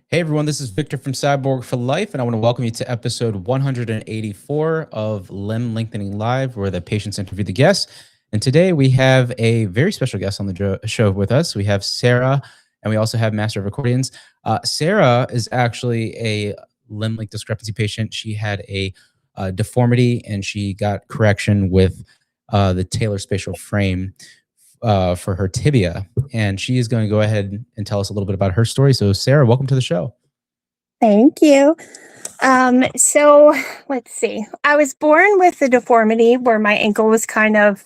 Hey everyone, this is Victor from Cyborg for Life, and I want to welcome you to episode 184 of Limb Lengthening Live, where the patients interview the guests. And today we have a very special guest on the show with us. We have Sarah, and we also have Master of Accordions. Sarah is actually a limb length discrepancy patient. She had a deformity, and she got correction with the Taylor Spatial Frame for her tibia, and she is going to go ahead and tell us a little bit about her story. So Sarah, welcome to the show. Thank you. So let's see. I was born with a deformity where my ankle was kind of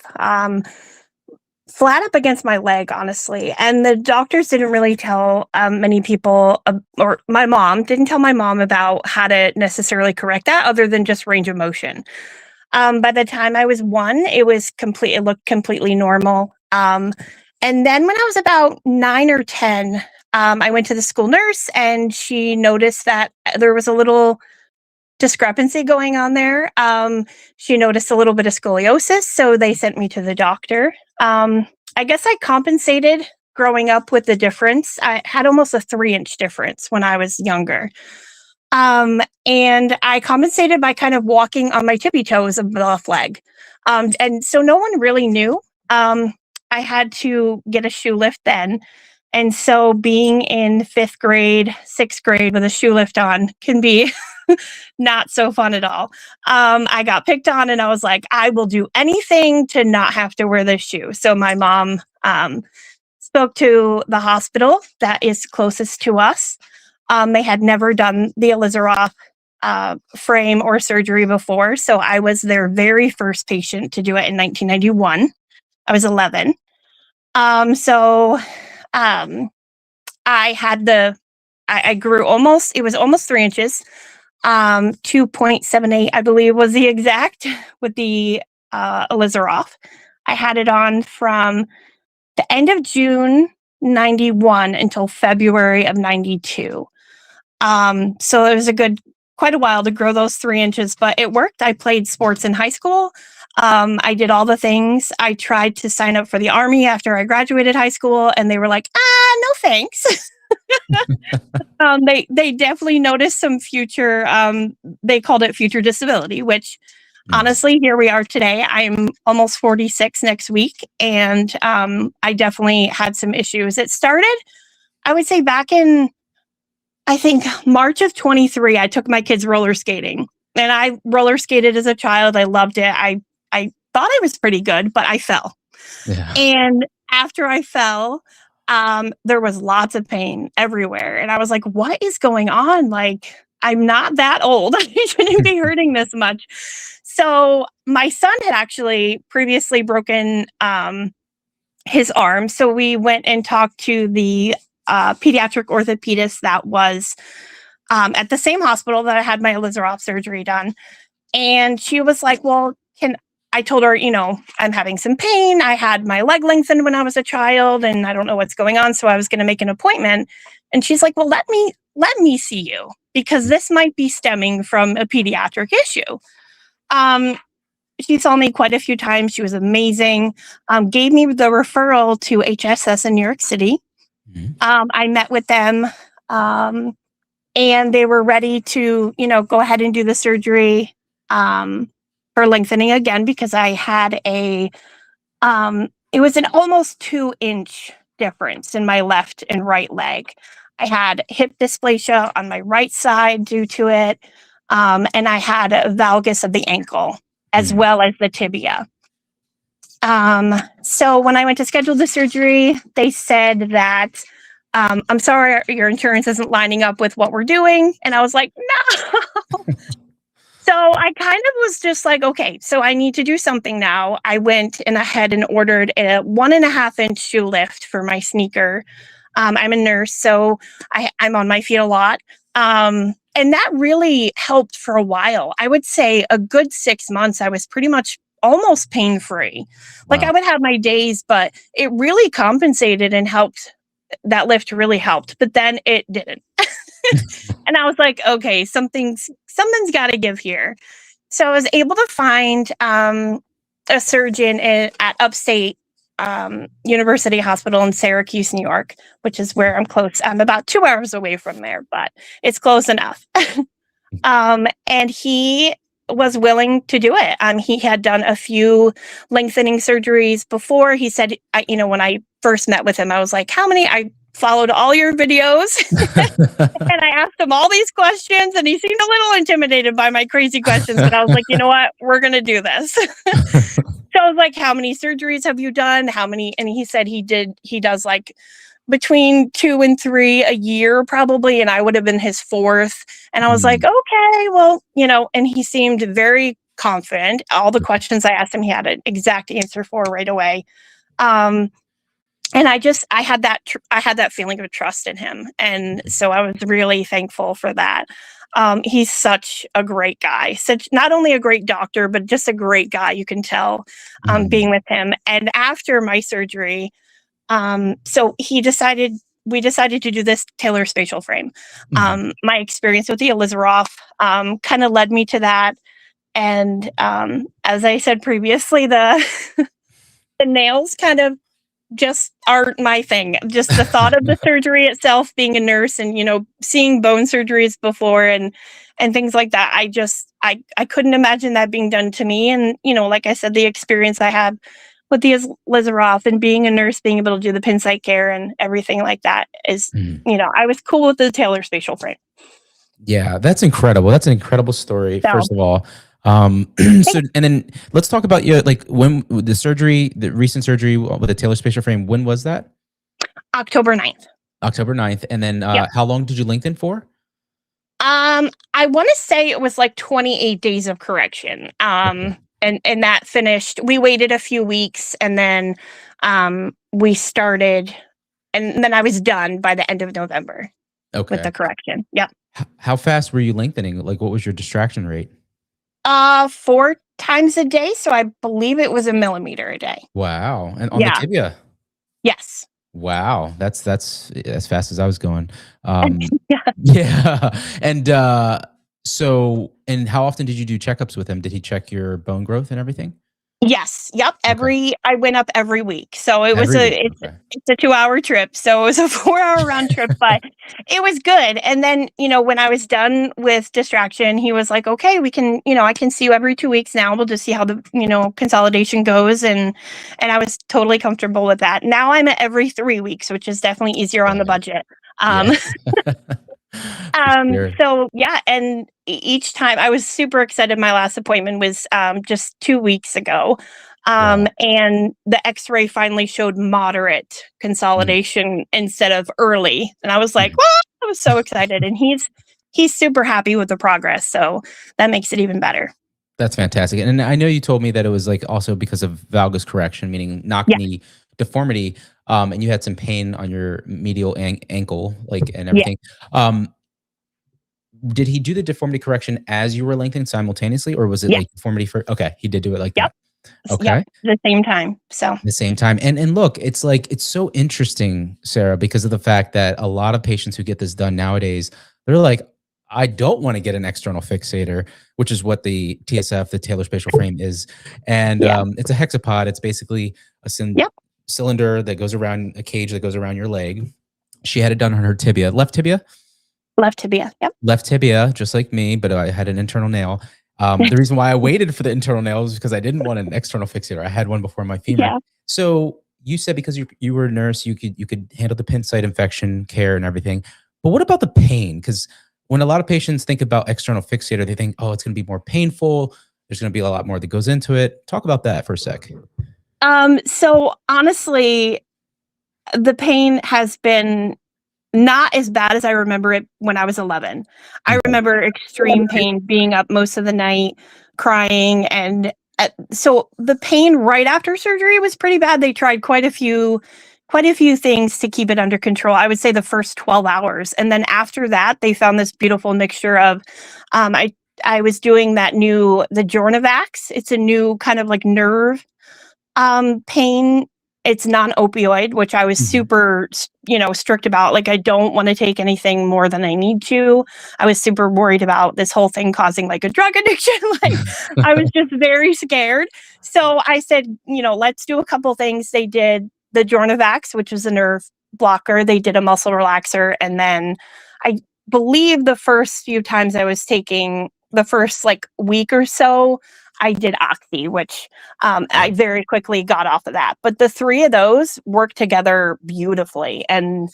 flat up against my leg, honestly. And the doctors didn't really tell many people, or my mom didn't tell my mom about how to necessarily correct that other than just range of motion. By the time I was 1, it looked completely normal. And then when I was about 9 or 10, I went to the school nurse and she noticed that there was a little discrepancy going on there. She noticed a little bit of scoliosis, so they sent me to the doctor. I guess I compensated growing up with the difference. I had almost a 3-inch difference when I was younger. And I compensated by kind of walking on my tippy toes of the left leg. And so no one really knew. I had to get a shoe lift then. And so being in 5th grade, 6th grade with a shoe lift on can be not so fun at all. I got picked on and I was like, I will do anything to not have to wear this shoe. So my mom spoke to the hospital that is closest to us. They had never done the Ilizarov frame or surgery before. So I was their very first patient to do it in 1991. I was 11. I grew it was almost 3 inches. 2.78, I believe, was the exact with the Ilizarov. I had it on from the end of June 91 until February of 92. So it was quite a while to grow those 3 inches, but it worked. I played sports in high school. I did all the things. I tried to sign up for the Army after I graduated high school, and they were like, no thanks. They definitely noticed some future, they called it future disability, which honestly, here we are today. I'm almost 46 next week, and I definitely had some issues. It started, I would say, back in, I think, March of 23, I took my kids roller skating. And I roller skated as a child. I loved it. I thought I was pretty good, but I fell. Yeah. And after I fell, there was lots of pain everywhere. And I was like, what is going on? Like, I'm not that old. I shouldn't be hurting this much. So my son had actually previously broken his arm. So we went and talked to the pediatric orthopedist that was at the same hospital that I had my Ilizarov surgery done. And she was like, well, I told her, I'm having some pain. I had my leg lengthened when I was a child and I don't know what's going on. So I was going to make an appointment. And she's like, well, let me see you because this might be stemming from a pediatric issue. She saw me quite a few times. She was amazing. Gave me the referral to HSS in New York City. Mm-hmm. I met with them. And they were ready to, go ahead and do the surgery for lengthening again because I had it was an almost 2-inch difference in my left and right leg. I had hip dysplasia on my right side due to it, and I had a valgus of the ankle as well as the tibia. So when I went to schedule the surgery, they said that I'm sorry, your insurance isn't lining up with what we're doing. And I was like, no. So I kind of was just like, okay, so I need to do something now. I went and ahead and ordered a 1.5-inch shoe lift for my sneaker. I'm a nurse, so I'm on my feet a lot. And that really helped for a while. I would say a good 6 months, I was pretty much almost pain-free. Like I would have my days, but it really compensated and helped. That lift really helped, but then it didn't. And I was like, okay, something's got to give here. So I was able to find a surgeon at upstate University Hospital in Syracuse, New York, which is where I'm close. I'm about 2 hours away from there, but it's close enough. And he was willing to do it. He had done a few lengthening surgeries before. He said, when I first met with him, I was like, how many? I followed all your videos and I asked him all these questions, and he seemed a little intimidated by my crazy questions, but I was like, you know what? We're going to do this. So I was like, how many surgeries have you done? How many? And he said he does like between 2 and 3 a year probably. And I would have been his 4th. And I was like, okay, well, and he seemed very confident. All the questions I asked him, he had an exact answer for right away. And I had that feeling of trust in him. And so I was really thankful for that. He's such a great guy, not only a great doctor, but just a great guy. You can tell, being with him. And after my surgery, so we decided to do this Taylor Spatial Frame. My experience with the Ilizarov, kind of led me to that. And, as I said previously, the nails kind of just aren't my thing. Just the thought of the surgery itself, being a nurse and, seeing bone surgeries before and things like that. I couldn't imagine that being done to me. And, like I said, the experience I had with the Ilizarov and being a nurse, being able to do the pin site care and everything like that is, I was cool with the Taylor Spatial Frame. Yeah, that's incredible. That's an incredible story, first of all. So, and then let's talk about when the recent surgery with the Taylor Spatial Frame, when was that? October 9th. October 9th. And then how long did you lengthen for? I want to say it was like 28 days of correction. And that finished. We waited a few weeks, and then we started, and then I was done by the end of November with the correction. Yeah. How fast were you lengthening? Like, what was your distraction rate? 4 times a day. So I believe it was 1 millimeter a day. Wow. And on the tibia? Yes. Wow. That's as fast as I was going. Yeah. Yeah. And and how often did you do checkups with him? Did he check your bone growth and everything? Yes. Yep. I went up every week. So it's a 2-hour trip. So it was a 4-hour round trip, but it was good. And then, when I was done with distraction, he was like, okay, we can, I can see you every 2 weeks now. We'll just see how the, consolidation goes. And I was totally comfortable with that. Now I'm at every 3 weeks, which is definitely easier on the budget. Sure. So yeah, and each time I was super excited. My last appointment was just 2 weeks ago. And the x-ray finally showed moderate consolidation instead of early. And I was like, what? I was so excited. And he's super happy with the progress. So that makes it even better. That's fantastic. And I know you told me that it was like also because of valgus correction, meaning knock knee deformity. And you had some pain on your medial ankle, and everything. Did he do the deformity correction as you were lengthening simultaneously, or was it like deformity for? Okay, he did do it like that. Okay, the same time. So the same time, and look, it's so interesting, Sarah, because of the fact that a lot of patients who get this done nowadays, they're like, I don't want to get an external fixator, which is what the TSF, the Taylor Spatial Frame, is, and it's a hexapod. It's basically a cylinder that goes around a cage that goes around your leg. She had it done on her tibia, left tibia. Left tibia, yep. Left tibia, just like me, but I had an internal nail. The reason why I waited for the internal nail was because I didn't want an external fixator. I had one before my femur. Yeah. So you said because you were a nurse, you could handle the pin site infection care and everything. But what about the pain? Because when a lot of patients think about external fixator, they think, oh, it's going to be more painful. There's going to be a lot more that goes into it. Talk about that for a sec. So honestly, the pain has been not as bad as I remember it when I was 11. I remember extreme pain, being up most of the night, crying. And so the pain right after surgery was pretty bad. They tried quite a few things to keep it under control. I would say the first 12 hours. And then after that, they found this beautiful mixture of, I was doing the Jornavax. It's a new kind of like nerve pain It's non-opioid, which I was super, strict about. Like, I don't want to take anything more than I need to. I was super worried about this whole thing causing like a drug addiction. Like, I was just very scared. So I said, let's do a couple things. They did the Jornavax, which is a nerve blocker. They did a muscle relaxer. And then I believe the first few times I was taking the first like week or so, I did Oxy, which I very quickly got off of that. But the three of those worked together beautifully. And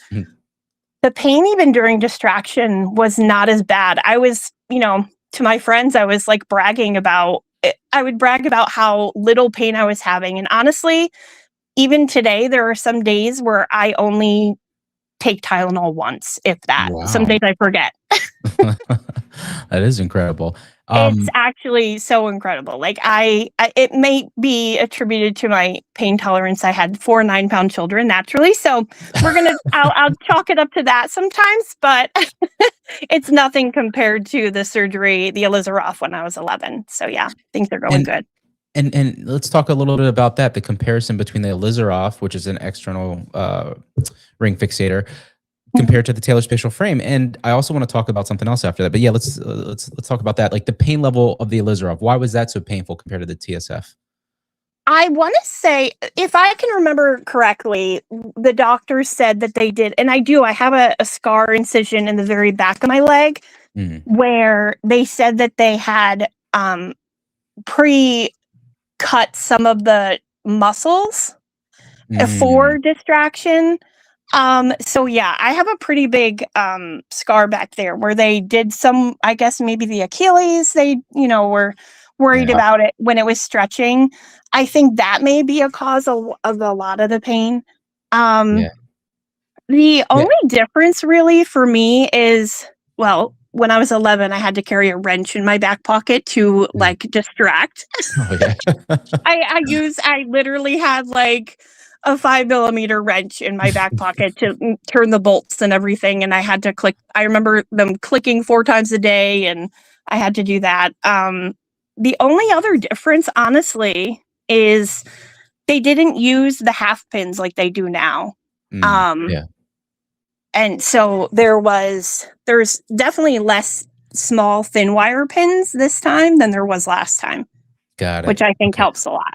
the pain, even during distraction, was not as bad. I was, to my friends, I was like bragging about it. I would brag about how little pain I was having. And honestly, even today, there are some days where I only take Tylenol once, if that. Wow. Some days I forget. That is incredible. It's actually so incredible. Like it may be attributed to my pain tolerance. I had 4 9-pound children naturally, so I'll chalk it up to that sometimes. But it's nothing compared to the surgery, the Ilizarov, when I was 11. So yeah, things are going good. And let's talk a little bit about that. The comparison between the Ilizarov, which is an external ring fixator, compared to the Taylor Spatial Frame. And I also want to talk about something else after that. But yeah, let's talk about that. Like the pain level of the Ilizarov. Why was that so painful compared to the TSF? I want to say, if I can remember correctly, the doctors said that they did, and I have a scar incision in the very back of my leg, where they said that they had pre-cut some of the muscles for distraction. So yeah, I have a pretty big scar back there where they did some, I guess maybe the Achilles, they, were worried about it when it was stretching. I think that may be a cause of a lot of the pain. The only difference really for me is, well, when I was 11, I had to carry a wrench in my back pocket to like distract. I literally had like a 5mm wrench in my back pocket to turn the bolts and everything. And I had to click. I remember them clicking 4 times a day, and I had to do that. The only other difference, honestly, is they didn't use the half pins like they do now. And so there's definitely less small thin wire pins this time than there was last time. Got it. Which I think helps a lot.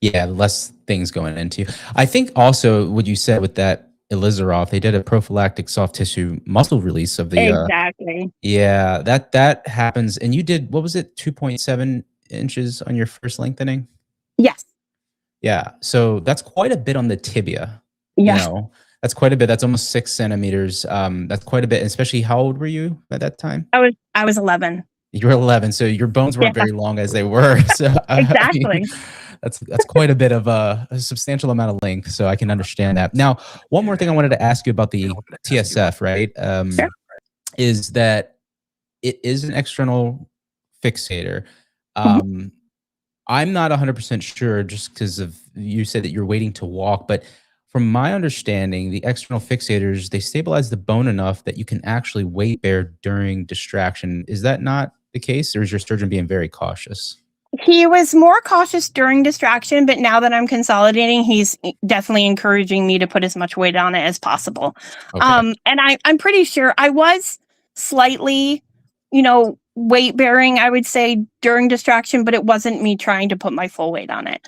Yeah, less things going into. I think also what you said with that Ilizarov, they did a prophylactic soft tissue muscle release of the exactly. Yeah, that happens. And you did, what was it, 2.7 inches on your first lengthening? Yes. Yeah, so that's quite a bit on the tibia. Yeah. That's quite a bit. That's almost 6 centimeters. That's quite a bit. Especially, how old were you at that time? I was 11. You were 11, so your bones weren't very long as they were. So exactly. I mean, that's quite a bit of a substantial amount of length. So I can understand that. Now, one more thing I wanted to ask you about the TSF, right? Sure. Is that it is an external fixator. I'm not 100% sure, just because of you said that you're waiting to walk, but from my understanding, the external fixators, they stabilize the bone enough that you can actually weight bear during distraction. Is that not the case, or is your surgeon being very cautious? He was more cautious during distraction, but now that I'm consolidating, he's definitely encouraging me to put as much weight on it as possible. And I'm pretty sure I was slightly, weight bearing, I would say, during distraction, but it wasn't me trying to put my full weight on it.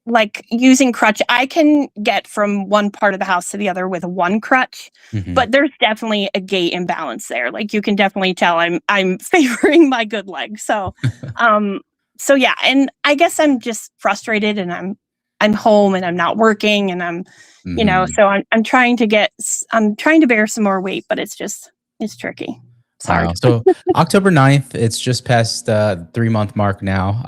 Like using crutch, I can get from one part of the house to the other with one crutch, but there's definitely a gait imbalance there. Like you can definitely tell I'm favoring my good leg. So, so yeah, and I guess I'm just frustrated, and I'm home and I'm not working, and I'm, so I'm trying to bear some more weight, but it's tricky. Sorry. Wow. So October 9th, it's just past 3-month mark now.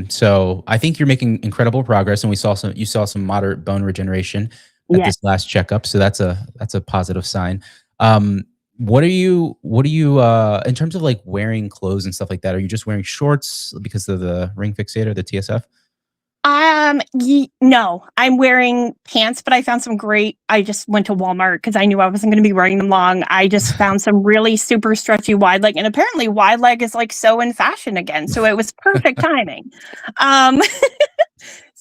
So I think you're making incredible progress, and you saw some moderate bone regeneration at this last checkup. So that's a positive sign. What are you in terms of like wearing clothes and stuff like that? Are you just wearing shorts because of the ring fixator, the TSF? No, I'm wearing pants, but I found some great. I just went to Walmart because I knew I wasn't going to be wearing them long. I just found some really super stretchy wide leg, and apparently wide leg is like so in fashion again. So it was perfect timing.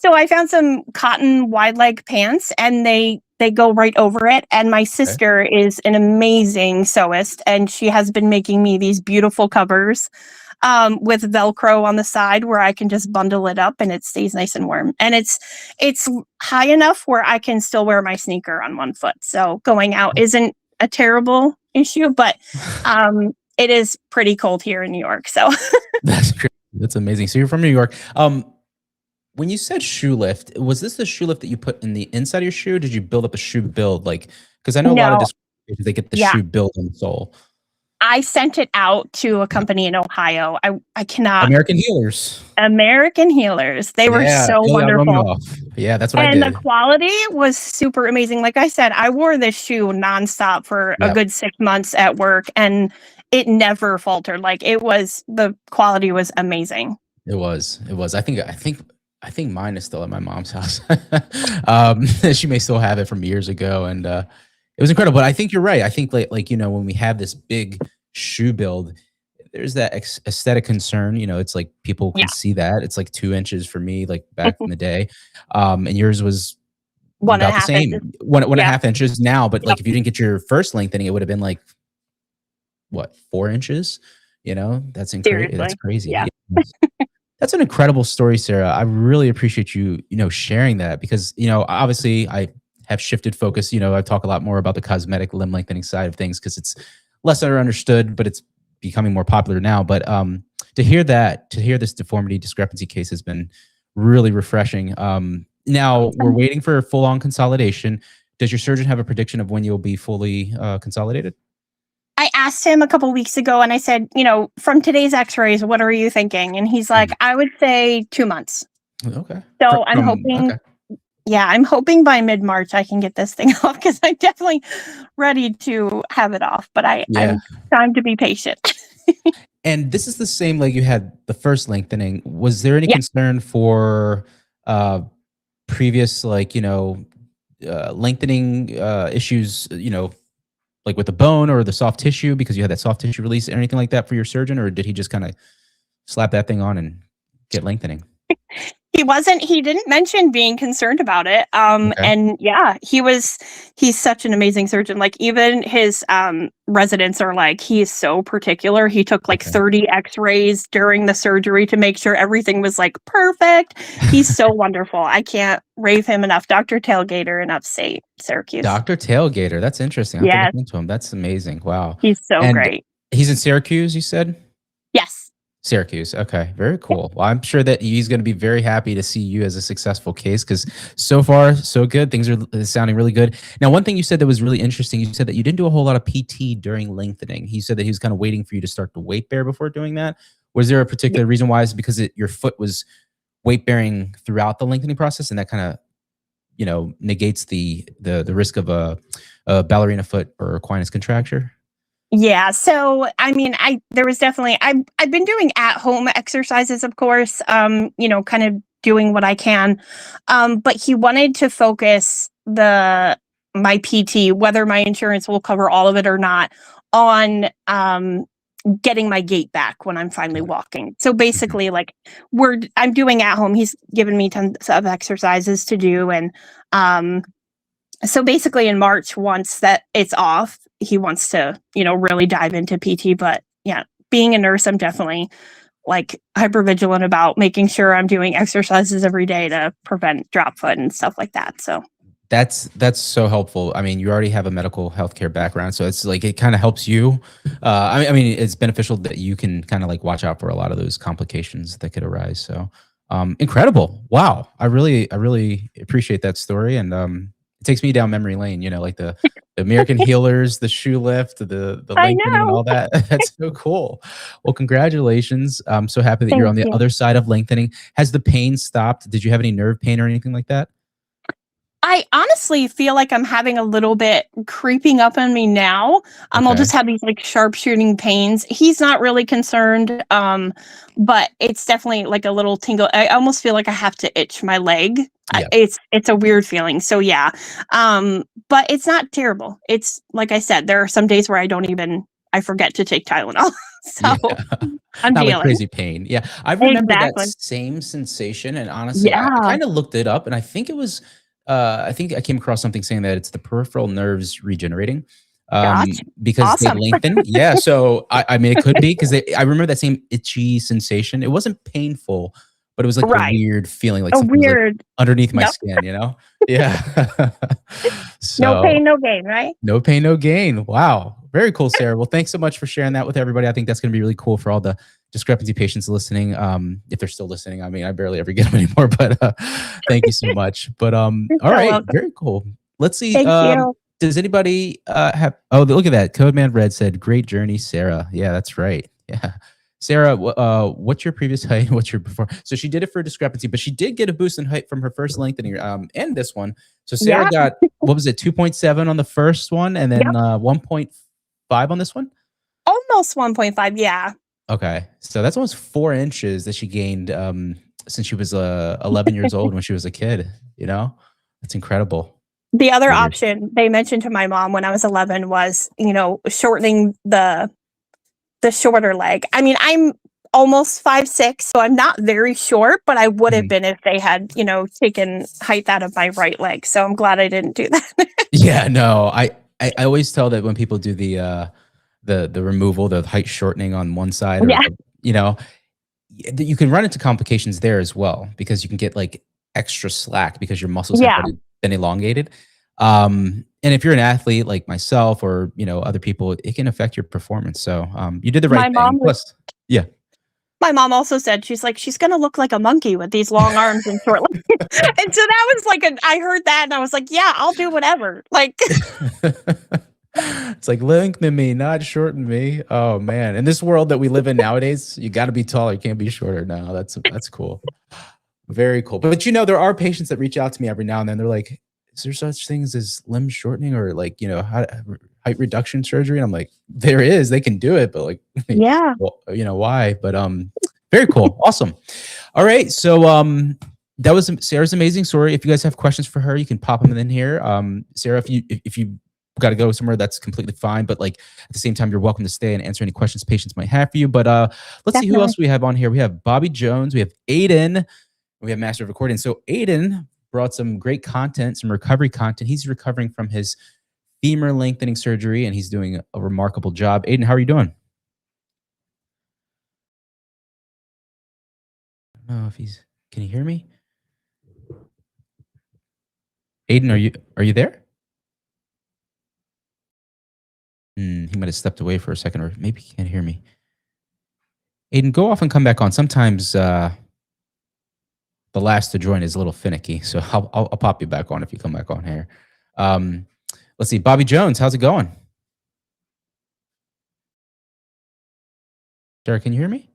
So I found some cotton wide leg pants, and they go right over it. And my sister is an amazing sewist, and she has been making me these beautiful covers with Velcro on the side where I can just bundle it up and it stays nice and warm. And it's high enough where I can still wear my sneaker on one foot. So going out isn't a terrible issue, but it is pretty cold here in New York. So That's great. That's amazing. So you're from New York. When you said shoe lift, was this the shoe lift that you put in the inside of your shoe? Or did you build up a shoe build? Like, because I know a lot of disc they get the shoe build in the sole. I sent it out to a company in Ohio. I cannot. American Healers. American Healers. They were so wonderful. Yeah, that's what I did. And the quality was super amazing. Like I said, I wore this shoe nonstop for a good 6 months at work, and it never faltered. Like the quality was amazing. It was. I think mine is still at my mom's house. She may still have it from years ago, and it was incredible. But I think you're right. I think like when we have this big shoe build, there's that aesthetic concern. It's like people can see that. It's like 2 inches for me, like back in the day, and yours was about the same, inches. one and a half inches now. But like if you didn't get your first lengthening, it would have been like what, 4 inches? That's incredible. That's crazy. Yeah. That's an incredible story, Sarah. I really appreciate you, sharing that because, obviously I have shifted focus. I talk a lot more about the cosmetic limb lengthening side of things because it's less understood, but it's becoming more popular now. But to hear this deformity discrepancy case has been really refreshing. Now we're waiting for full-on consolidation. Does your surgeon have a prediction of when you'll be fully consolidated? I asked him a couple weeks ago and I said, from today's x-rays, what are you thinking? And he's like, I would say 2 months. Okay. So I'm hoping, I'm hoping by mid-March I can get this thing off because I'm definitely ready to have it off, but I'm trying to be patient. And this is the same leg you had the first lengthening. Was there any concern for previous, lengthening issues, like with the bone or the soft tissue because you had that soft tissue release or anything like that for your surgeon? Or did he just kind of slap that thing on and get lengthening? He didn't mention being concerned about it. And he's such an amazing surgeon. Like even his residents are like, he is so particular. He took 30 x-rays during the surgery to make sure everything was like perfect. He's so wonderful. I can't rave him enough. Dr. Tailgater in upstate Syracuse. Dr. Tailgater. That's interesting. I have to look into him. That's amazing. Wow. He's so great. He's in Syracuse, you said? Yes. Syracuse. Okay. Very cool. Well, I'm sure that he's going to be very happy to see you as a successful case because so far, so good. Things are sounding really good. Now, one thing you said that was really interesting, you said that you didn't do a whole lot of PT during lengthening. He said that he was kind of waiting for you to start the weight bear before doing that. Was there a particular reason why? Is it because your foot was weight bearing throughout the lengthening process and that kind of, negates the risk of a ballerina foot or Aquinas contracture? Yeah. So, I mean, there was definitely, I've been doing at home exercises, of course, kind of doing what I can. But he wanted to focus my PT, whether my insurance will cover all of it or not, on, getting my gait back when I'm finally walking. So basically I'm doing at home. He's given me tons of exercises to do. And, so basically in March, once that it's off, he wants to, really dive into PT. But yeah, being a nurse, I'm definitely hypervigilant about making sure I'm doing exercises every day to prevent drop foot and stuff like that. So that's so helpful. I mean, you already have a medical healthcare background, so it's it kind of helps you. I mean, it's beneficial that you can kind of watch out for a lot of those complications that could arise. So incredible. Wow. I really appreciate that story. And it takes me down memory lane, the American Healers, the shoe lift, the lengthening and all that. That's so cool. Well, congratulations. I'm so happy that you're on the other side of lengthening. Has the pain stopped? Did you have any nerve pain or anything like that? I honestly feel like I'm having a little bit creeping up on me now. I'll just have these sharp shooting pains. He's not really concerned, but it's definitely a little tingle. I almost feel like I have to itch my leg. Yep. It's a weird feeling. So yeah, but it's not terrible. It's like I said, there are some days where I don't even I forget to take Tylenol. So I'm not like dealing. crazy pain. Yeah, I remember that Exactly. same sensation, and honestly, I Yeah. kind of looked it up, and I think it was, I think I came across something saying that it's the peripheral nerves regenerating, Gotcha. because they Awesome. lengthen. Yeah, so I mean, it could be because I remember that same itchy sensation. It wasn't painful, but it was like a Right. weird feeling, like A something was like weird. underneath my Yep. skin. Yeah. No So pain, no gain, right? no pain, no gain. Wow. Very cool, Sarah. Well, thanks so much for sharing that with everybody. I think that's going to be really cool for all the discrepancy patients listening. If they're still listening, I mean, I barely ever get them anymore, but thank you so much. But You're all so right, welcome. very cool. Let's see. Thank you. Does anybody have? Oh, look at that. Codeman Red said, "Great journey, Sarah." Yeah, that's right. Yeah, Sarah. What's your previous height? What's your before? So she did it for discrepancy, but she did get a boost in height from her first lengthening, and this one. So Sarah Yeah. got, what was it, 2.7 on the first one, and then Yep. 1.5 on this one? Almost 1.5. Yeah. Okay. So that's almost 4 inches that she gained since she was 11 years old when she was a kid. That's incredible. The other Weird. option they mentioned to my mom when I was 11 was, shortening the shorter leg. I mean, I'm almost 5'6", so I'm not very short, but I would have been if they had, taken height out of my right leg. So I'm glad I didn't do that. Yeah, no. I always tell that when people do the removal, the height shortening on one side, or Yeah. you can run into complications there as well, because you can get like extra slack because your muscles have Yeah. been elongated. And if you're an athlete like myself, or other people, it can affect your performance. So you did the right thing. Plus, yeah. My mom also said, she's like, she's going to look like a monkey with these long arms and short legs. And so that was like, I heard that and I was like, yeah, I'll do whatever. Like, it's like, lengthen me, not shorten me. Oh man. In this world that we live in nowadays, you got to be taller. You can't be shorter. No, that's cool. Very cool. But there are patients that reach out to me every now and then. They're like, is there such things as limb shortening, or like, height reduction surgery? And I'm like, there is, they can do it, but like, yeah. well, why? But very cool. Awesome. All right. So that was Sarah's amazing story. If you guys have questions for her, you can pop them in here. Sarah, if you got to go somewhere, that's completely fine. But like, at the same time, you're welcome to stay and answer any questions patients might have for you. But let's see who else we have on here. We have Bobby Jones, we have Aiden, we have Master of Recording. So Aiden brought some great content, some recovery content. He's recovering from his femur lengthening surgery, and he's doing a remarkable job. Aiden, how are you doing? I don't know if can you hear me? Aiden, are you there? He might have stepped away for a second, or maybe he can't hear me. Aiden, go off and come back on. Sometimes the last to join is a little finicky, so I'll pop you back on if you come back on here. Let's see, Bobby Jones, how's it going? Sarah, can you hear me?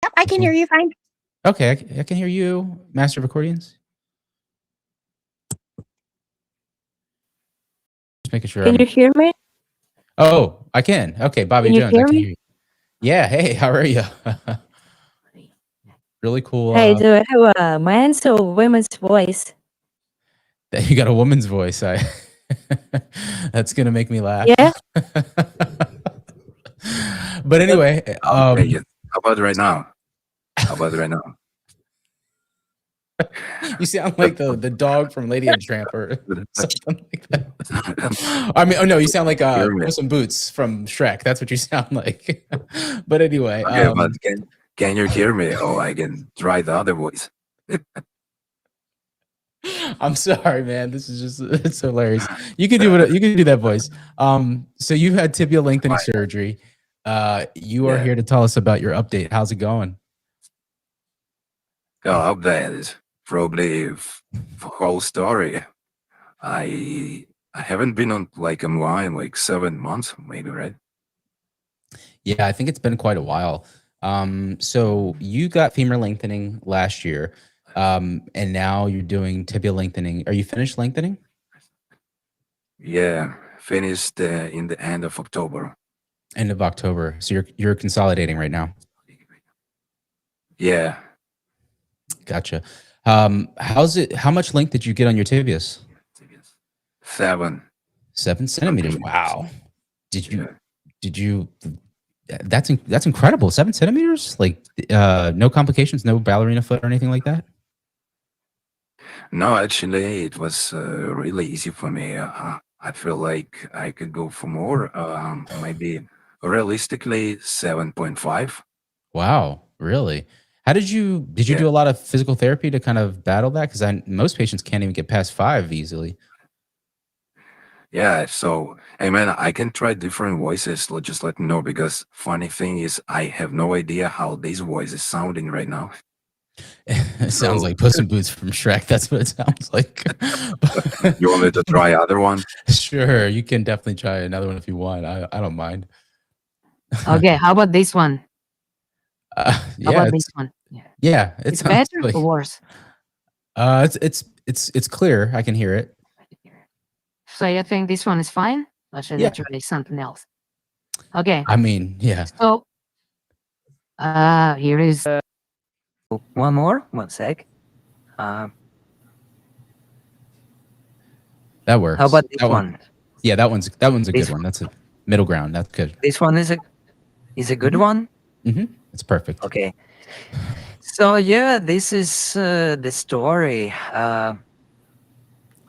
Yep, I can hear you fine. Okay, I can hear you, Master of Accordions. Just making sure. Can you hear me? Oh, I can. Okay, Bobby Jones, I can hear you. Yeah, hey, how are you? Really cool. Hey, do I have a man's or woman's voice? You got a woman's voice. That's gonna make me laugh. Yeah. But anyway, how about right now? You sound like the dog from Lady and Tramp or something like that. I mean, oh no, you sound like Puss in Boots from Shrek. That's what you sound like. But anyway, okay, but can you hear me? Oh, I can try the other voice. I'm sorry, man. This is just, it's hilarious. You can do that voice. So you've had tibia lengthening surgery. You are here to tell us about your update. How's it going? Oh, update is probably whole story. I haven't been on like online like 7 months, maybe, right? Yeah, I think it's been quite a while. So you got femur lengthening last year. And now you're doing tibia lengthening. Are you finished lengthening? Yeah, finished in the end of October. End of October. So you're consolidating right now. Yeah. Gotcha. How much length did you get on your tibias? 7. 7 centimeters. Centimeters. Wow. Did Yeah. you that's incredible. 7 centimeters? Like no complications, no ballerina foot or anything like that? No, actually, it was really easy for me. I feel like I could go for more. Maybe realistically 7.5. Wow, really? How did you Yeah. do a lot of physical therapy to kind of battle that? Because most patients can't even get past 5 easily. Yeah. So, hey, man, I can try different voices. Just let me know because funny thing is, I have no idea how these voices sounding right now. It sounds So, like Puss in Boots from Shrek. That's what it sounds like. you want me to try other one? Sure, you can definitely try another one if you want. I don't mind. Okay, how about this one? How Yeah, about this one? Yeah. it It's sounds better like or worse? it's clear. I can hear it. So you think this one is fine? Or should I Yeah. try something else? Okay. I mean, yeah, So here is One more, 1 sec. Uh, that works. how about this That one? Yeah, that one's a This good one. That's a middle ground. That's good. This one is a good one. It's perfect. Okay. So yeah, this is the story.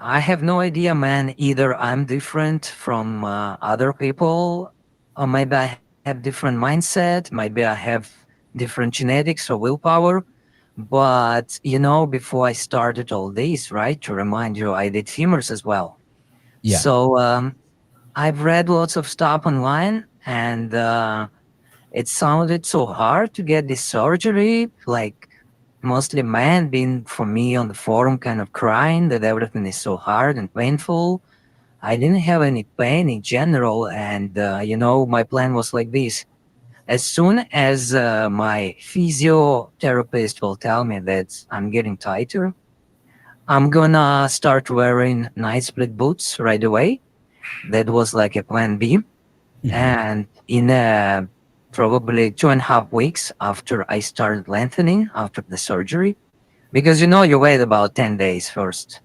I have no idea, man. Either I'm different from other people, or maybe I have different mindset. Maybe I have different genetics or willpower. But before I started all this, right? To remind you, I did femurs as well. Yeah. So I've read lots of stuff online, and it sounded so hard to get this surgery. Like mostly men being for me on the forum, kind of crying that everything is so hard and painful. I didn't have any pain in general, and my plan was like this. As soon as my physiotherapist will tell me that I'm getting tighter, I'm gonna start wearing nice split boots right away. That was like a plan B. And in probably 2.5 weeks after I started lengthening after the surgery, because you wait about 10 days first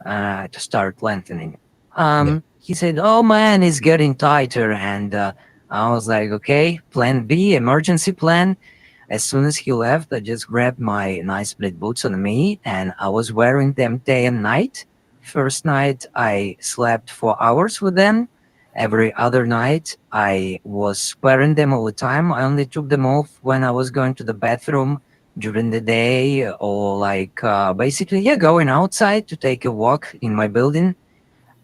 to start lengthening. Yeah. He said, "Oh man, it's getting tighter," and I was like, "Okay, plan B, emergency plan." As soon as he left, I just grabbed my nice split boots on me, and I was wearing them day and night. First night, I slept 4 hours with them. Every other night, I was wearing them all the time. I only took them off when I was going to the bathroom during the day, or like basically, yeah, going outside to take a walk in my building.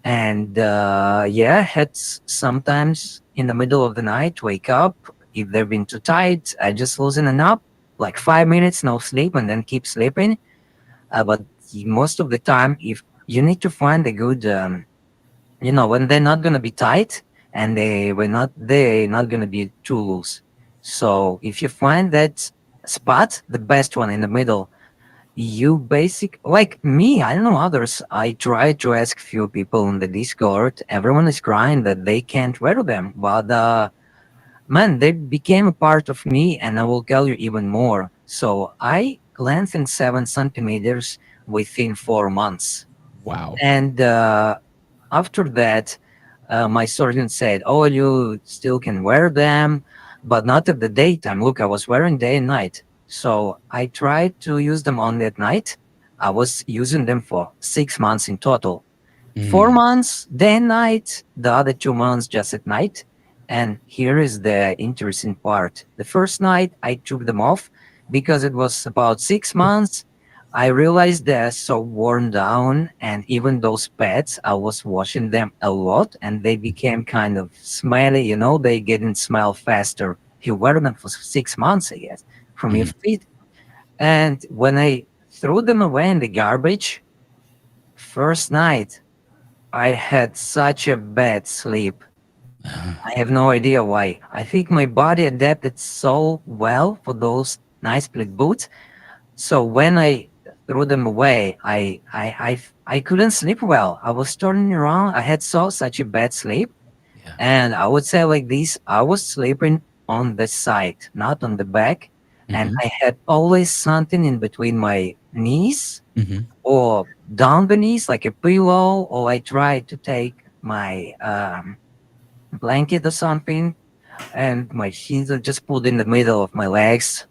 And yeah, had sometimes in the middle of the night wake up. If they've been too tight, I just loosen it up, like 5 minutes, no sleep, and then keep sleeping. But most of the time, if you need to find a good, when they're not gonna be tight and they're not gonna be too loose. So if you find that spot, the best one in the middle, you like me, I don't know others. I tried to ask few people in the Discord. Everyone is crying that they can't wear them, but man, they became a part of me, and I will tell you even more. So I lengthened 7 centimeters within 4 months, Wow. and after that, my surgeon said, "Oh, you still can wear them, but not at the daytime." Look, I was wearing day and night. So I tried to use them only at night. I was using them for 6 months in total. 4 months, day and night, the other 2 months just at night. And here is the interesting part. The first night I took them off because it was about 6 months. I realized they're so worn down, and even those pads, I was washing them a lot and they became kind of smelly, they getting smell faster. You wear them for 6 months, I guess, from your feet. And when I threw them away in the garbage, first night, I had such a bad sleep. I have no idea why. I think my body adapted so well for those nice split boots. So when I threw them away, I couldn't sleep well. I was turning around. I had such a bad sleep, Yeah. and I would say like this: I was sleeping on the side, not on the back, and I had always something in between my knees or down the knees, like a pillow, or I tried to take my blanket or something, and my sheets are just put in the middle of my legs,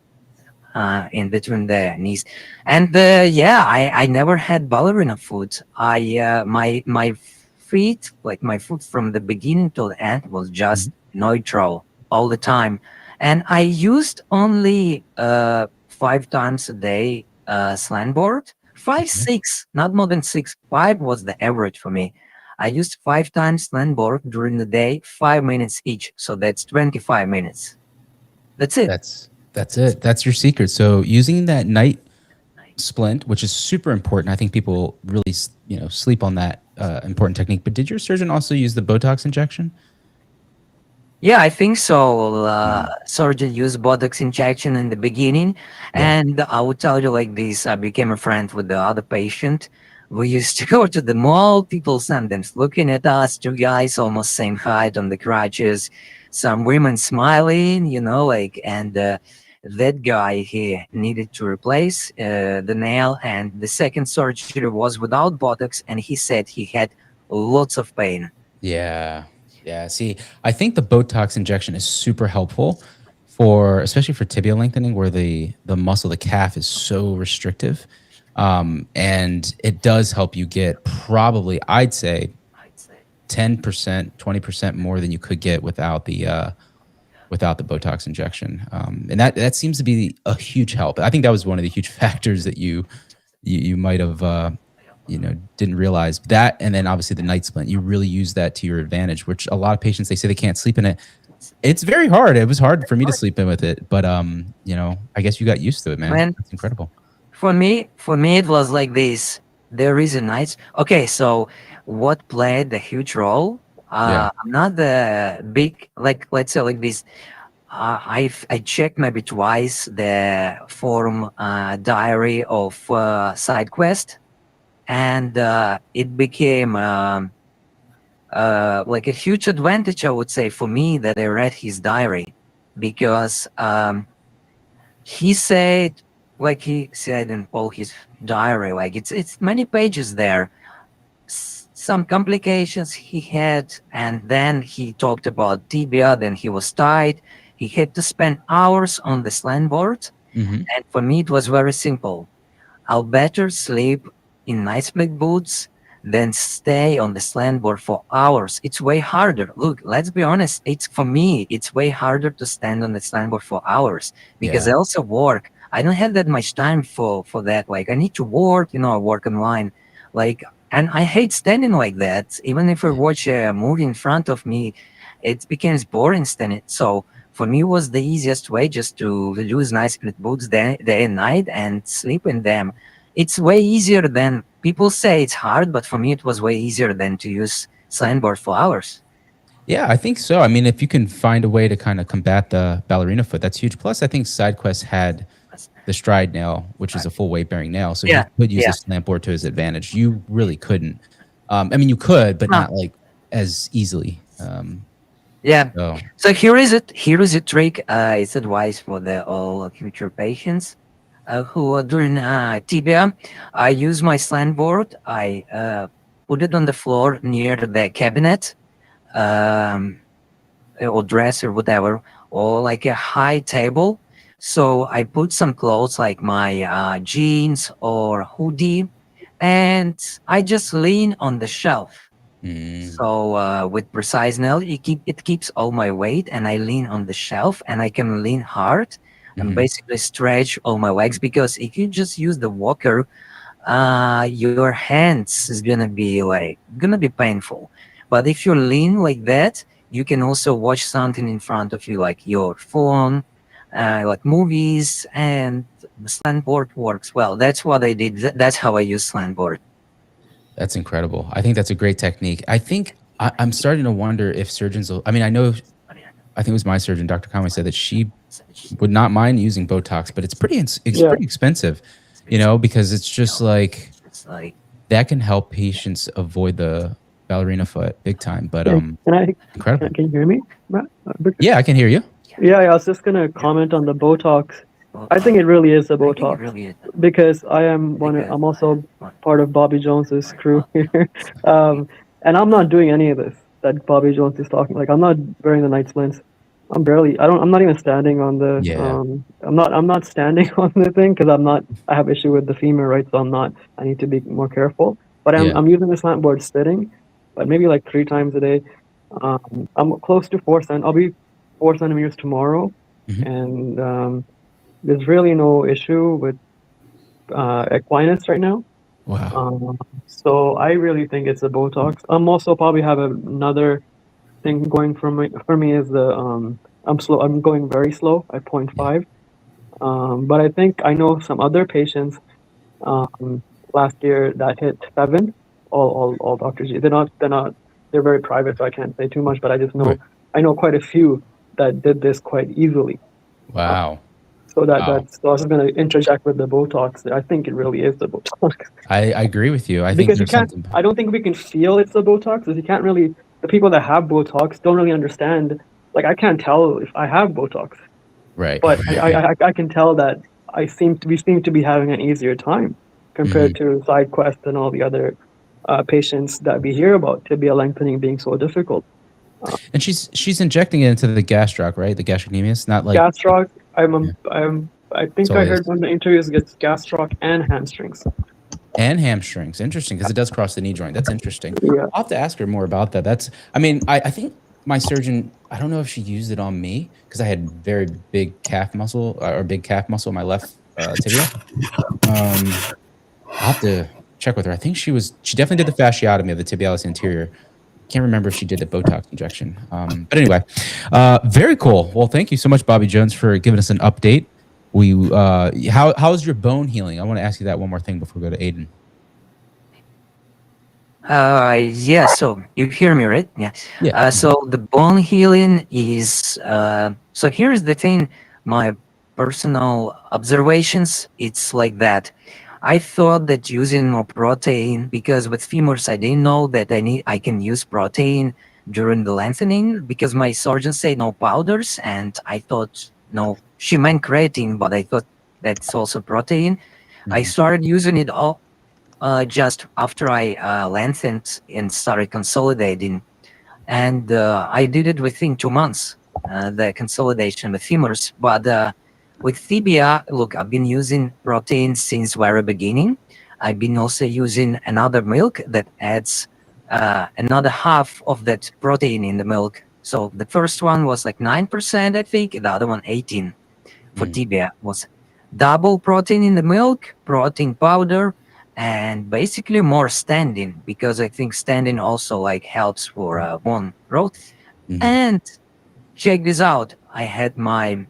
in between the knees. And yeah, I never had ballerina foot. My feet, like my foot from the beginning to the end, was just neutral all the time. And I used only 5 times a day slant board. Five, six, not more than 6. 5 was the average for me. I used 5 times slant board during the day, 5 minutes each. So that's 25 minutes. That's it. That's it. That's your secret. So using that night splint, which is super important. I think people really, sleep on that important technique. But did your surgeon also use the Botox injection? Yeah, I think so. Surgeon used Botox injection in the beginning. And I would tell you like this, I became a friend with the other patient. We used to go to the mall, people sometimes looking at us, 2 guys almost same height on the crutches, some women smiling, and that guy, he needed to replace the nail, and the second surgery was without Botox, and he said he had lots of pain. Yeah. See, I think the Botox injection is super helpful especially for tibia lengthening, where the muscle, the calf, is so restrictive. And it does help you get probably, I'd say, 10%, 20% more than you could get without the Botox injection. And that seems to be a huge help. I think that was one of the huge factors that you might have, didn't realize that. And then obviously the night splint, you really use that to your advantage, which a lot of patients, they say they can't sleep in it. It's very hard. It was hard for me to sleep in with it, but I guess you got used to it, man. That's incredible. For me, it was like this. There is a night. Okay, so what played a huge role? I'm not the big, like, let's say like this. I checked maybe twice the forum diary of SideQuest, and it became like a huge advantage, I would say, for me, that I read his diary, because he said in all his diary, like it's many pages there, some complications he had, and then he talked about tibia, then he was tied, he had to spend hours on the slant board. And for me it was very simple. I'll better sleep in nice split boots than stay on the slant board for hours. It's way harder. Look, let's be honest, for me it's way harder to stand on the slant board for hours, because I also work. I don't have that much time for that. Like, I need to work, I work online, and I hate standing like that. Even if I watch a movie in front of me, it becomes boring standing. So for me, it was the easiest way just to use nice split boots day and night and sleep in them. It's way easier than people say. It's hard, but for me, it was way easier than to use slant board for hours. Yeah, I think so. I mean, if you can find a way to kind of combat the ballerina foot, that's huge. Plus, I think SideQuest had the stride nail, which is a full weight bearing nail. So he could use the slant board to his advantage. You really couldn't. I mean, you could, but not like as easily. So here is it. Here is a trick. It's advice for all future patients who are doing tibia. I use my slant board. I put it on the floor near the cabinet, or dresser, whatever, or like a high table. So I put some clothes like my jeans or hoodie, and I just lean on the shelf. So with precise nail, it keeps all my weight, and I lean on the shelf, and I can lean hard and basically stretch all my legs. Because if you just use the walker, your hands is gonna be painful. But if you lean like that, you can also watch something in front of you, like your phone, like movies, and the slant board works well. That's what I did. That's how I use slant board. That's incredible. I think that's a great technique. I think I'm starting to wonder if surgeons will, I mean, I think it was my surgeon, Dr. Conway, said that she would not mind using Botox, but it's pretty expensive, because it's just like that can help patients avoid the ballerina foot big time. But incredible. Can you hear me, Matt? Yeah, I can hear you. Yeah, I was just gonna comment on the Botox. I think it really is the Botox, because I'm also part of Bobby Jones's crew here, And I'm not doing any of this that Bobby Jones is talking. Like I'm not wearing the night splints. I'm not even standing on the Yeah. I'm not standing on the thing because I have issue with the femur, right? So I need to be more careful. But Yeah. I'm using the slant board sitting, but maybe like 3 times a day. I'm close to I'll be 4 centimeters tomorrow, Mhm. and there's really no issue with equinus right now. Wow. So I really think it's the Botox. I'm also probably have another thing going for me is the I'm going very slow at 0.5. But I think I know some other patients last year that hit 7. All doctors. They're very private, so I can't say too much. But I just know Right. I know quite a few that did this quite easily. Wow. So Wow. so I was going to interject with the Botox. I think it really is the Botox. I agree with you. I think Because you there's can't, something. I don't think we can feel it's the Botox, because you can't really, the people that have Botox don't really understand. Like, I can't tell if I have Botox, Right. but Right. I can tell that we seem to be having an easier time compared to SideQuest and all the other patients that we hear about tibia lengthening being so difficult. And she's injecting it into the gastroc, right? The gastrocnemius, not like Gastroc, Yeah. I think So I it heard is. one of the interviews gets gastroc and hamstrings. And hamstrings. Interesting, because it does cross the knee joint. That's interesting. Yeah. I'll have to ask her more about that. I think my surgeon, I don't know if she used it on me because I had very big calf muscle or big calf muscle in my left tibia. I'll have to check with her. I think she definitely did the fasciotomy of the tibialis anterior. Can't remember if she did the Botox injection. But anyway, very cool. Well, thank you so much, Bobby Jones, for giving us an update. How's your bone healing? I want to ask you that one more thing before we go to Aiden. Yeah, so you hear me, right? Yeah. Yeah. So the bone healing is, so here's the thing, my personal observations, it's like that. I thought that using more protein, because with femurs, I didn't know that I can use protein during the lengthening, because my surgeon said no powders, and I thought, no, she meant creatine, but I thought that's also protein. I started using it all just after I lengthened and started consolidating. And I did it within 2 months, the consolidation with femurs. But with tibia, look, I've been using protein since very beginning. I've been also using another milk that adds another half of that protein in the milk. So the first one was like 9%, I think. The other one, 18 for tibia, was double protein in the milk, protein powder, and basically more standing, because I think standing also like helps for bone growth. And check this out, I had my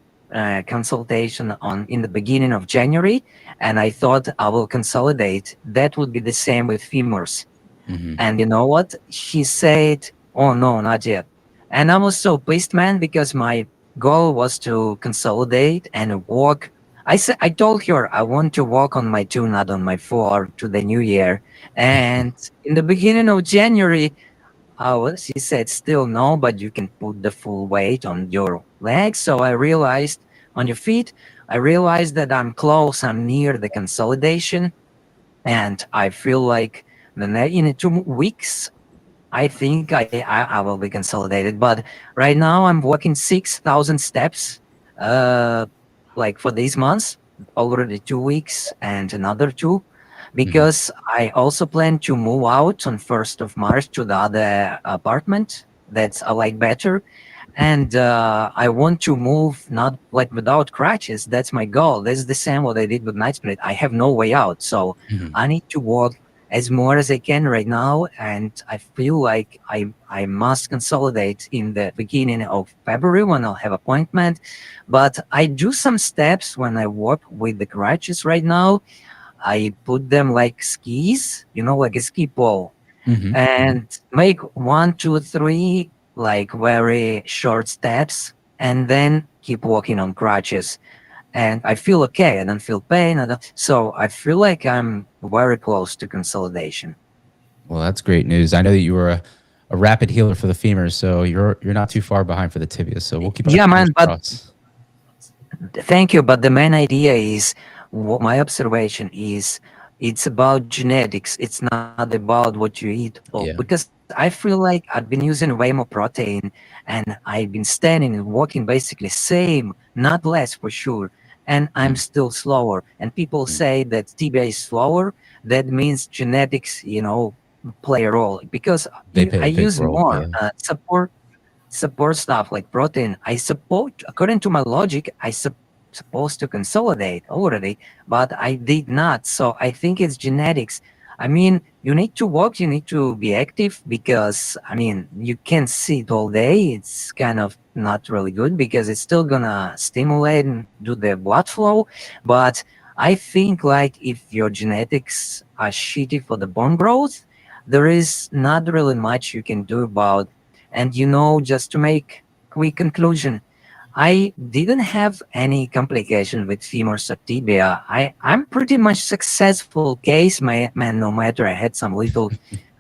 consultation in the beginning of January, and I thought I will consolidate. That would be the same with femurs. And you know what? She said, oh no, not yet. And I was so pleased, man, because my goal was to consolidate and walk. I told her I want to walk on my 2, not on my 4 to the new year. And in the beginning of January, she said still no, but you can put the full weight on your legs. So I realized on your feet, I realized that I'm close, I'm near the consolidation. And I feel like in 2 weeks, I think I will be consolidated. But right now I'm walking 6,000 steps, like for these months, already 2 weeks and another 2, because I also plan to move out on 1st of March to the other apartment that's I like better. And I want to move not like without crutches. That's my goal. That's the same what I did with night split. I have no way out. So I need to walk as more as I can right now, and I feel like I must consolidate in the beginning of February when I'll have appointment. But I do some steps when I walk with the crutches right now. I put them like skis, like a ski pole, and make 1, 2, 3 like very short steps, and then keep walking on crutches. And I feel okay. I don't feel pain. So I feel like I'm very close to consolidation. Well, that's great news. I know that you were a rapid healer for the femurs, so you're not too far behind for the tibias. So we'll keep our fingers crossed. Thank you. But the main idea is, what my observation is, it's about genetics. It's not about what you eat. Because I feel like I've been using way more protein, and I've been standing and walking basically same, not less for sure. And I'm Mm. still slower. And people Mm. say that tibia is slower. That means genetics, play a role because They play I a big use role. more Yeah. support stuff like protein. I support, according to my logic, supposed to consolidate already, but I did not. So I think it's genetics. I mean, you need to walk, you need to be active because, I mean, you can't sit all day. It's kind of not really good because it's still gonna stimulate and do the blood flow. But I think like if your genetics are shitty for the bone growth, there is not really much you can do about. And just to make quick conclusion, I didn't have any complication with femur tibia. I'm pretty much successful case, man. No matter I had some little,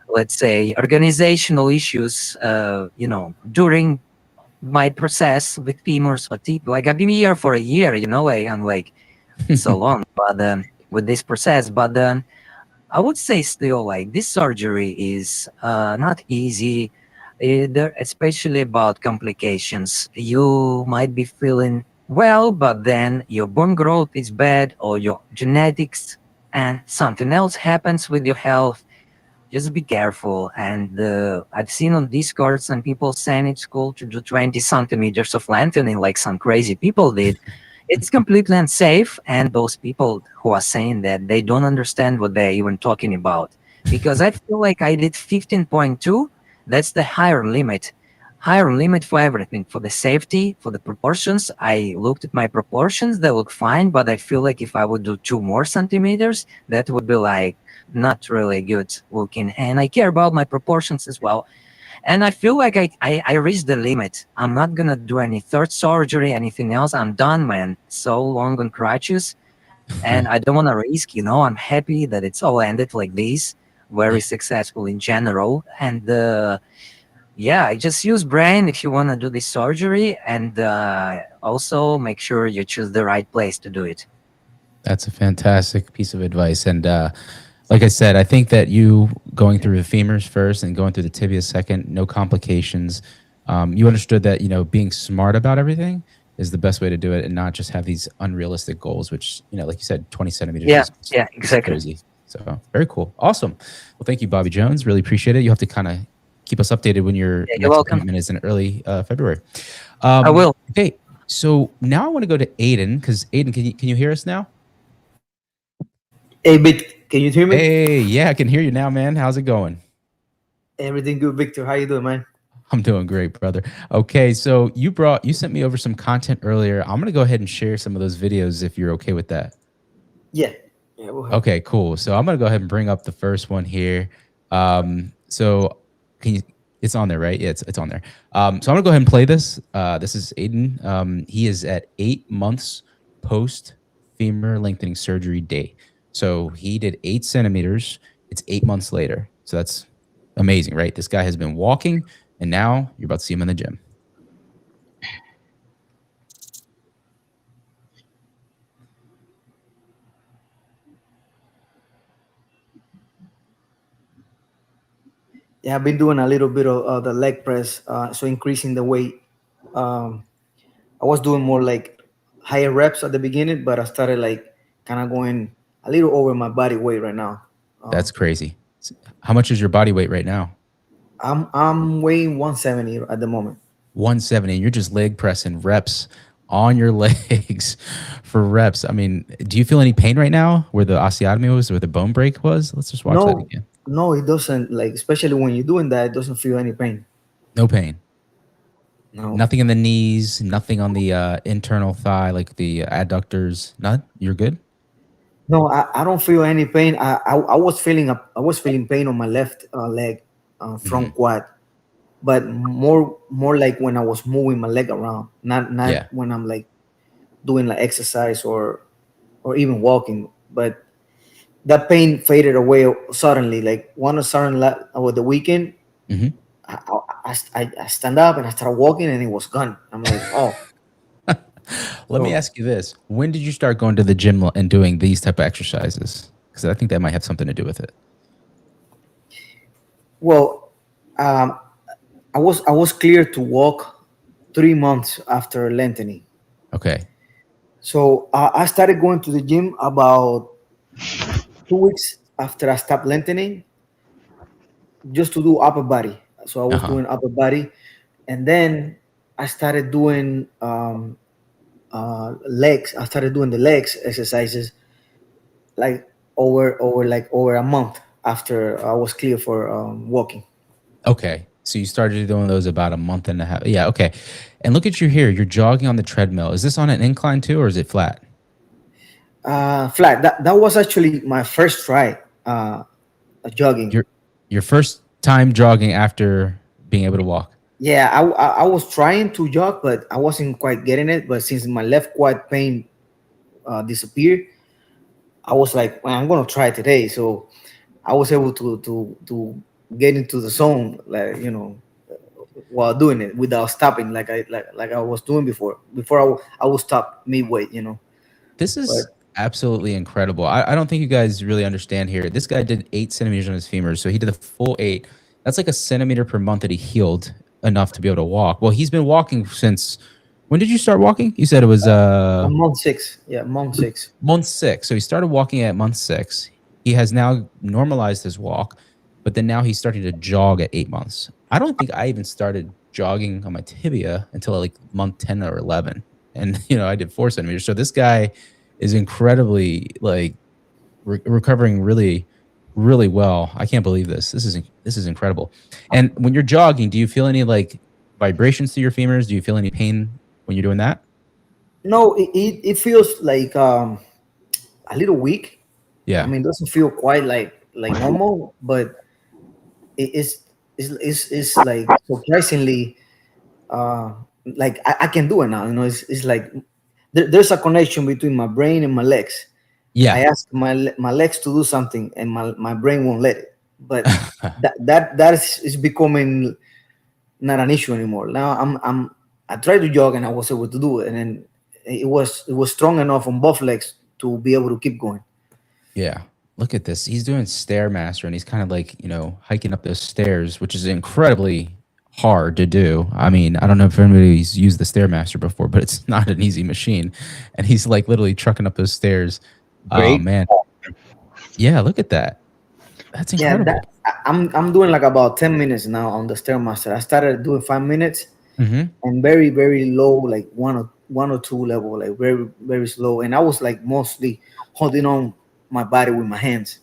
let's say, organizational issues, during my process with femur tibia. Like I've been here for a year, I'm like so long, but with this process, but I would say still like this surgery is not easy, either, especially about complications. You might be feeling well, but then your bone growth is bad or your genetics and something else happens with your health. Just be careful. And I've seen on Discord some people saying it's cool to do 20 centimeters of lengthening like some crazy people did. It's completely unsafe. And those people who are saying that, they don't understand what they're even talking about. Because I feel like I did 15.2. That's the higher limit. Higher limit for everything, for the safety, for the proportions. I looked at my proportions, they look fine, but I feel like if I would do 2 more centimeters, that would be like not really good looking. And I care about my proportions as well. And I feel like I reached the limit. I'm not gonna do any third surgery, anything else. I'm done, man. So long on crutches. And I don't want to risk, I'm happy that it's all ended like this, very successful in general. And yeah, I just use brain if you want to do this surgery. And also make sure you choose the right place to do it. That's a fantastic piece of advice. And like I said, I think that you going through the femurs first and going through the tibia second, no complications. You understood that, being smart about everything is the best way to do it and not just have these unrealistic goals, which, like you said, 20 centimeters Yeah, is exactly. crazy. So very cool. Awesome. Well, thank you, Bobby Jones. Really appreciate it. You have to kind of keep us updated when your Yeah, you're next welcome. appointment is in early February. I will. Okay. So now I want to go to Aiden because Aiden, can you hear us now? Hey, Vic, can you hear me? Hey, yeah, I can hear you now, man. How's it going? Everything good, Victor. How you doing, man? I'm doing great, brother. Okay, so you sent me over some content earlier. I'm gonna go ahead and share some of those videos if you're okay with that. Yeah. Yeah. Go ahead. Okay, cool. So I'm gonna go ahead and bring up the first one here. So can you? It's on there, right? Yeah, it's on there. So I'm gonna go ahead and play this. This is Aiden. He is at 8 months post femur lengthening surgery day. So he did 8 centimeters. It's 8 months later. So that's amazing, right? This guy has been walking, and now you're about to see him in the gym. Yeah, I've been doing a little bit of the leg press, so increasing the weight. I was doing more like higher reps at the beginning, but I started like kind of going a little over my body weight right now. That's crazy. How much is your body weight right now? I'm weighing 170 at the moment. 170, and you're just leg pressing reps on your legs for reps. I mean, do you feel any pain right now where the osteotomy was, where the bone break was? Let's just watch that again. No, it doesn't. Like, especially when you're doing that, it doesn't feel any pain. No pain. No. Nothing in the knees, nothing on the internal thigh, like the adductors. None? You're good? No, I don't feel any pain. I was feeling pain on my left leg, front quad, but more like when I was moving my leg around, not when I'm like doing like exercise or even walking. But that pain faded away suddenly. Like one sudden over the weekend, I stand up and I started walking and it was gone. I'm like, oh. Let me ask you this. When did you start going to the gym and doing these type of exercises? Because I think that might have something to do with it. Well, Um, I was clear to walk 3 months after lengthening. Okay. So I started going to the gym about 2 weeks after I stopped lengthening, just to do upper body. So I was Uh-huh. doing upper body, and then I started doing legs. I started doing the legs exercises like over a month after I was clear for walking. Okay. So you started doing those about a month and a half. Yeah. Okay. And look at you here. You're jogging on the treadmill. Is this on an incline too, or is it flat? Flat. That was actually my first try jogging. Your first time jogging after being able to walk. Yeah, I was trying to jog, but I wasn't quite getting it. But since my left quad pain disappeared, I was like, well, I'm gonna try today. So I was able to get into the zone, like while doing it without stopping, like I was doing before. Before I would stop midway, This is But absolutely incredible. I don't think you guys really understand here. This guy did 8 centimeters on his femur, so he did the full 8. That's like a centimeter per month that he healed enough to be able to walk. Well, he's been walking since. When did you start walking? You said it was month 6. Yeah, month 6. month 6. So he started walking at month 6. He has now normalized his walk, but then now he's starting to jog at 8 months. I don't think I even started jogging on my tibia until like month 10 or 11. And, I did 4 centimeters. So this guy is incredibly like recovering really, really well. I can't believe this. This is incredible. And when you're jogging, do you feel any like vibrations to your femurs? Do you feel any pain when you're doing that? No, it feels like a little weak. Yeah. I mean, it doesn't feel quite like normal, but it's like surprisingly like I can do it now. It's like there's a connection between my brain and my legs. Yeah. I ask my legs to do something, and my brain won't let it. But that is becoming not an issue anymore. Now I tried to jog and I was able to do it, and then it was strong enough on both legs to be able to keep going. Yeah. Look at this. He's doing Stairmaster and he's kind of like, hiking up those stairs, which is incredibly hard to do. I mean, I don't know if anybody's used the Stairmaster before, but it's not an easy machine. And he's like literally trucking up those stairs. Great. Oh man. Yeah, look at that. That's incredible. Yeah, I'm doing like about 10 minutes now on the Stairmaster. I started doing 5 minutes and very, very low, like one or two level, like very, very slow. And I was like mostly holding on my body with my hands.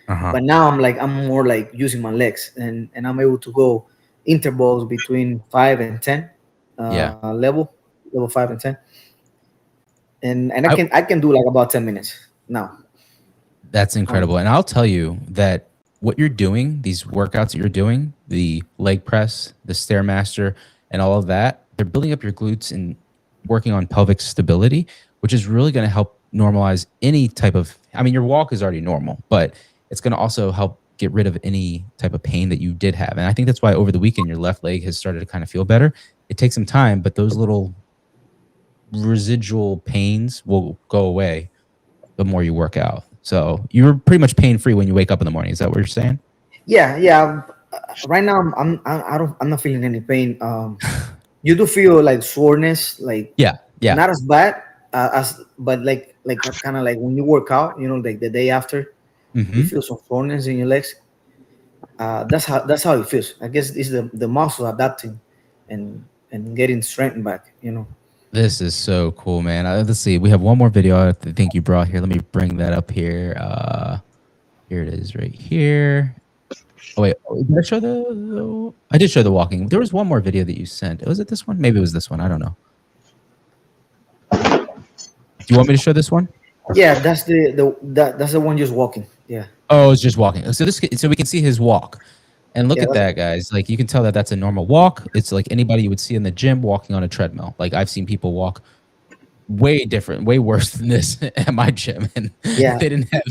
But now I'm more like using my legs, and I'm able to go intervals between 5 and 10 level 5 and 10. And I can do like about 10 minutes now. That's incredible. And I'll tell you that what you're doing, these workouts that you're doing, the leg press, the Stairmaster, and all of that, they're building up your glutes and working on pelvic stability, which is really going to help normalize any type of, I mean, your walk is already normal, but it's going to also help get rid of any type of pain that you did have. And I think that's why over the weekend, your left leg has started to kind of feel better. It takes some time, but those little residual pains will go away the more you work out. So you're pretty much pain-free when you wake up in the morning. Is that what you're saying? Yeah. Right now, I'm not feeling any pain. You do feel like soreness, like yeah, not as bad but like kind of like when you work out, like the day after, you feel some soreness in your legs. That's how it feels. I guess it's the muscle adapting and getting strength back. This is so cool, man. Let's see. We have one more video I think you brought here. Let me bring that up here. Here it is right here. Oh, wait. Did I show I did show the walking. There was one more video that you sent. Was it this one? Maybe it was this one. I don't know. Do you want me to show this one? Yeah, that's the one just walking. Yeah. Oh, it's just walking. So we can see his walk. And look at that, guys. Like, you can tell that that's a normal walk. It's like anybody you would see in the gym walking on a treadmill. Like, I've seen people walk way different, way worse than this at my gym. And they didn't have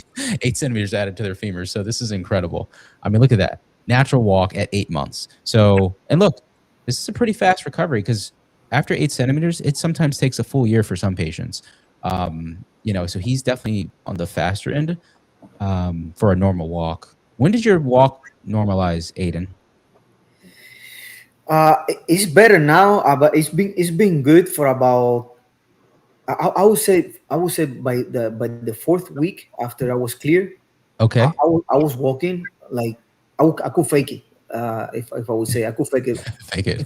8 centimeters added to their femurs. So this is incredible. I mean, look at that. Natural walk at 8 months. So, and look, this is a pretty fast recovery because after 8 centimeters, it sometimes takes a full year for some patients. So he's definitely on the faster end for a normal walk. When did your walk normalize, Aiden? It's better now, but it's been good for about. I would say by the fourth week after I was clear, Okay. I was walking like I could fake it. If I would say I could fake it Thank you.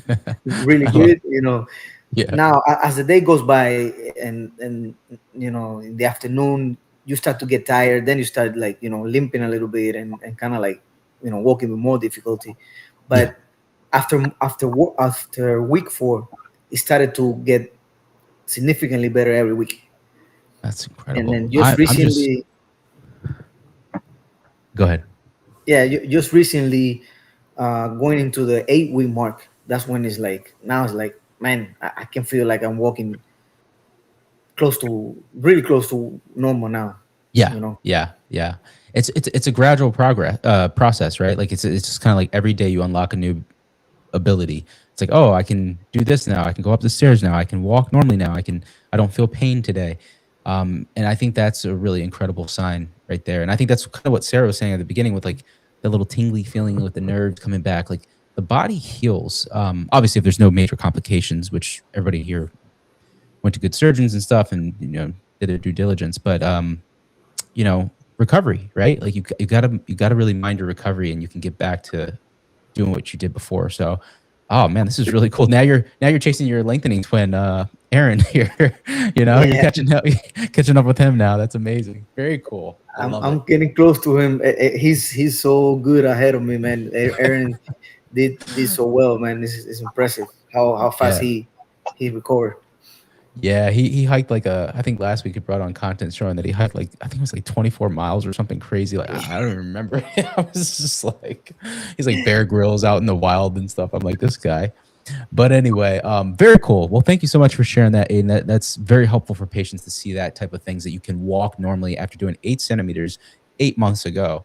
really I love good, you know. Yeah. Now as the day goes by and you know in the afternoon you start to get tired, then you start like limping a little bit and kind of like walking with more difficulty. Yeah. But after week 4, it started to get significantly better every week. That's And incredible. then just I'm just recently, go ahead. yeah, just recently, going into the 8-week mark, that's when it's like now it's like, man, I can feel like I'm walking really close to normal now. Yeah. You know. Yeah. It's a gradual process, right? Like it's just kind of like every day you unlock a new ability. It's like, oh, I can do this now. I can go up the stairs now. I can walk normally now. I don't feel pain today. And I think that's a really incredible sign right there. And I think that's kind of what Sarah was saying at the beginning with like the little tingly feeling with the nerves coming back. Like the body heals. Obviously, if there's no major complications, which everybody here went to good surgeons and stuff and, did their due diligence. But, recovery, right? Like you gotta really mind your recovery and you can get back to doing what you did before. So, oh man, this is really cool. Now you're chasing your lengthening twin, Aaron here. You're Yeah. catching up with him now. That's amazing. Very cool. I'm getting close to him. He's so good ahead of me, man. Aaron did so well, man. It's impressive how fast he recovered. Yeah, he hiked like I think last week he brought on content showing that he hiked like, I think it was like 24 miles or something crazy. Like, I don't even remember. I was just like, he's like Bear Grylls out in the wild and stuff. I'm like, this guy. But anyway, very cool. Well, thank you so much for sharing that, Aiden. That's very helpful for patients to see that type of things, that you can walk normally after doing 8 centimeters 8 months ago,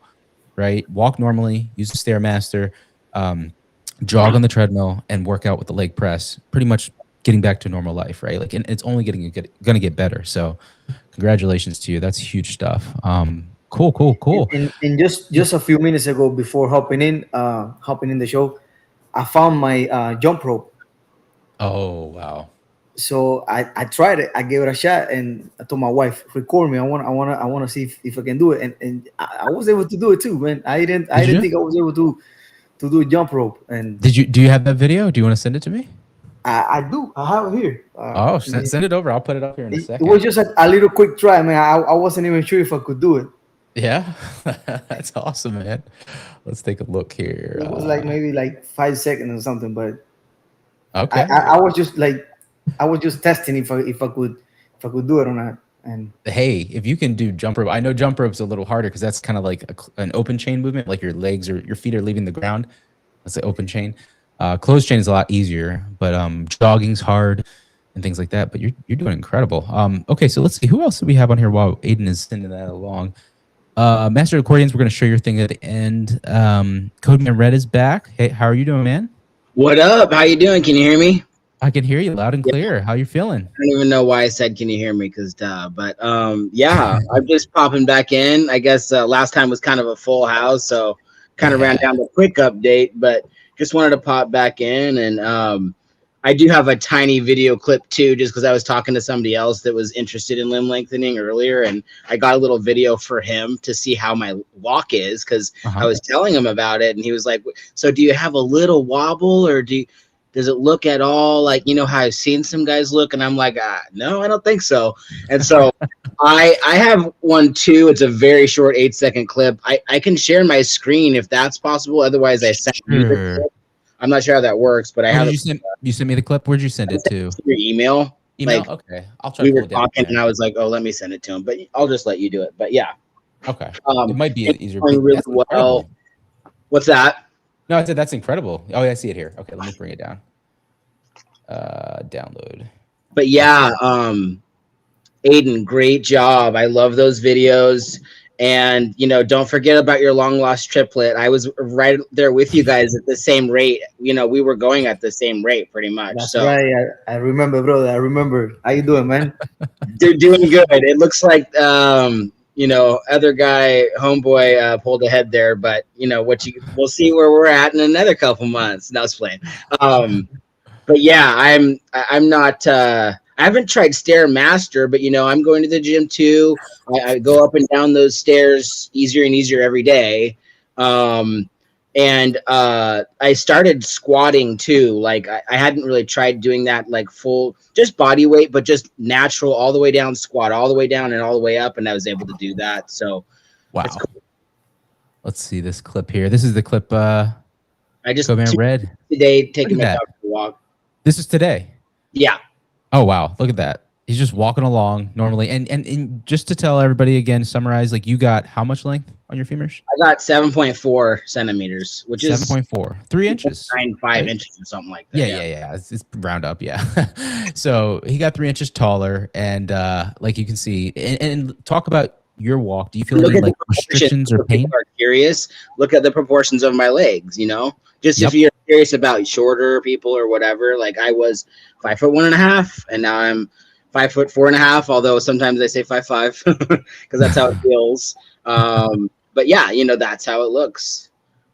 right? Walk normally, use the Stairmaster, jog on the treadmill, and work out with the leg press. Pretty much getting back to normal life, right? Like, and it's only going to get better. So congratulations to you. That's huge stuff. Cool. And just a few minutes ago, before hopping in the show, I found my jump rope. Oh, wow. So I tried it. I gave it a shot, and I told my wife, record me. I want to see if I can do it. And I was able to do it too, man. I didn't think I was able to do a jump rope. And do you have that video? Do you want to send it to me? I do. I have it here. Send it over. I'll put it up here in a second. It was just a little quick try, man. I wasn't even sure if I could do it. Yeah, that's awesome, man. Let's take a look here. It was like maybe like 5 seconds or something, but okay. I was just testing if I could do it or not. And hey, if you can do jump rope, I know jump rope's a little harder because that's kind of like an open chain movement, like your legs or your feet are leaving the ground. That's the open chain. Closed chain is a lot easier, but jogging's hard and things like that. But you're doing incredible. Okay, so let's see, who else do we have on here while Aiden is sending that along? Master Accordions, we're going to show your thing at the end. Codeman Red is back. Hey, how are you doing, man? What up? How you doing? Can you hear me? I can hear you loud and clear. How you feeling? I don't even know why I said, can you hear me? Because but yeah, I'm just popping back in. I guess last time was kind of a full house, so kind of ran down the quick update, but just wanted to pop back in. And I do have a tiny video clip too, just because I was talking to somebody else that was interested in limb lengthening earlier, and I got a little video for him to see how my walk is, because I was telling him about it, and he was like, so do you have a little wobble, or does it look at all like, how I've seen some guys look? And I'm like, no, I don't think so. And so I have one too. It's a very short 8-second clip. I can share my screen if that's possible. Otherwise, I sent you the clip. I'm not sure how that works, but I have. You sent me the clip. Where'd you send it to? Your email. Like, okay, I'll try. We were talking, and I was like, "Oh, let me send it to him." But I'll just let you do it. But yeah. Okay. It might be easier. Really well. What's that? No, I said that's incredible. Oh, yeah, I see it here. Okay, let me bring it down. Download. But yeah, Aiden, great job. I love those videos. And, don't forget about your long lost triplet. I was right there with you guys at the same rate. We were going at the same rate pretty much. That's right. I remember, brother. I remember. How you doing, man? They're doing good. It looks like, other guy, homeboy, pulled ahead there, but we'll see where we're at in another couple months. No, I was playing. But yeah, I'm not. I haven't tried Stairmaster, but I'm going to the gym too. I go up and down those stairs easier and easier every day. And I started squatting too. Like I hadn't really tried doing that like full, just body weight, but just natural all the way down, squat all the way down and all the way up, and I was able to do that. So Wow. that's cool. Let's see this clip here. This is the clip. I just Codeman Red. today taking Look my at dog for a walk. This is today. Yeah. Oh wow, look at that. He's just walking along normally. And just to tell everybody again, summarize, like you got how much length on your femurs? I got 7.4 centimeters, which is 7.4, 3 inches. 5 inches or something like that. Yeah. It's round up, yeah. So he got 3 inches taller, and like you can see, and talk about your walk. Do you feel any like restrictions or pain? People are curious. Look at the proportions of my legs. Just if you're curious about shorter people or whatever. Like I was 5'1.5", and now I'm 5'4.5". Although sometimes I say 5'5" because that's how it feels. But yeah, that's how it looks.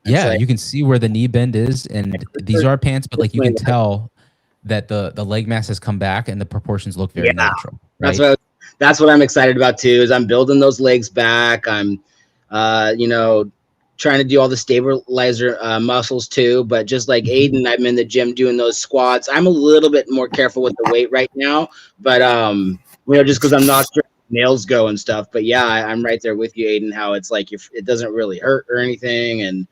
Yeah, you can see where the knee bend is, and these are pants, but like you can tell that the leg mass has come back and the proportions look very natural. Right? That's what I'm excited about too. Is I'm building those legs back. I'm, trying to do all the stabilizer muscles too. But just like Aiden, I'm in the gym doing those squats. I'm a little bit more careful with the weight right now, but just because I'm not sure nails go and stuff. But yeah, I'm right there with you, Aiden. How it's like it doesn't really hurt or anything, and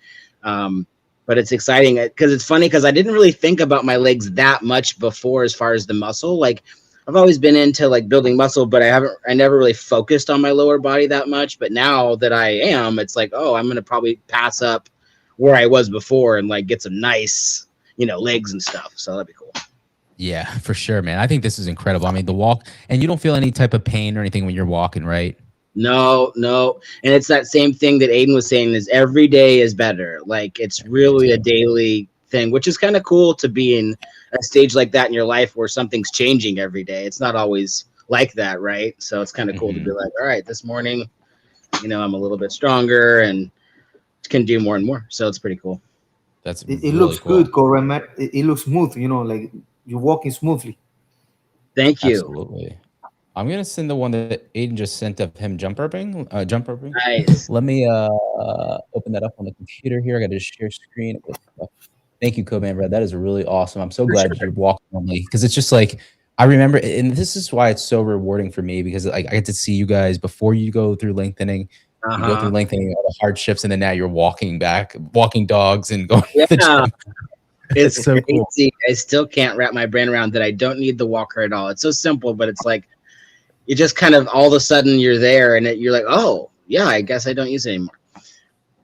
but it's exciting because it's funny because I didn't really think about my legs that much before as far as the muscle. Like I've always been into like building muscle, but I never really focused on my lower body that much. But now that I am, it's like, oh, I'm gonna probably pass up where I was before and like get some nice, legs and stuff. So that'd be cool. Yeah, for sure, man. I think this is incredible. I mean, the walk, and you don't feel any type of pain or anything when you're walking, right? No. And it's that same thing that Aiden was saying is every day is better. Like it's really a daily thing, which is kind of cool to be in a stage like that in your life where something's changing every day. It's not always like that, right? So it's kind of cool to be like, all right, this morning, I'm a little bit stronger and can do more and more. So it's pretty cool. It really looks cool. Good, Codeman. It looks smooth, like you're walking smoothly. Thank you. Absolutely. I'm gonna send the one that Aiden just sent of him jump roping. Nice. Let me open that up on the computer here. I got to share screen. Thank you, Codeman Red. That is really awesome. I'm so glad you're walking on me because it's just like I remember, and this is why it's so rewarding for me because I get to see you guys before you go through lengthening. You go through lengthening, all the hardships, and then now you're walking dogs and going to the gym. It's so crazy. Cool. I still can't wrap my brain around that I don't need the walker at all. It's so simple, but it's like you just kind of all of a sudden you're there and you're like, oh yeah, I guess I don't use it anymore.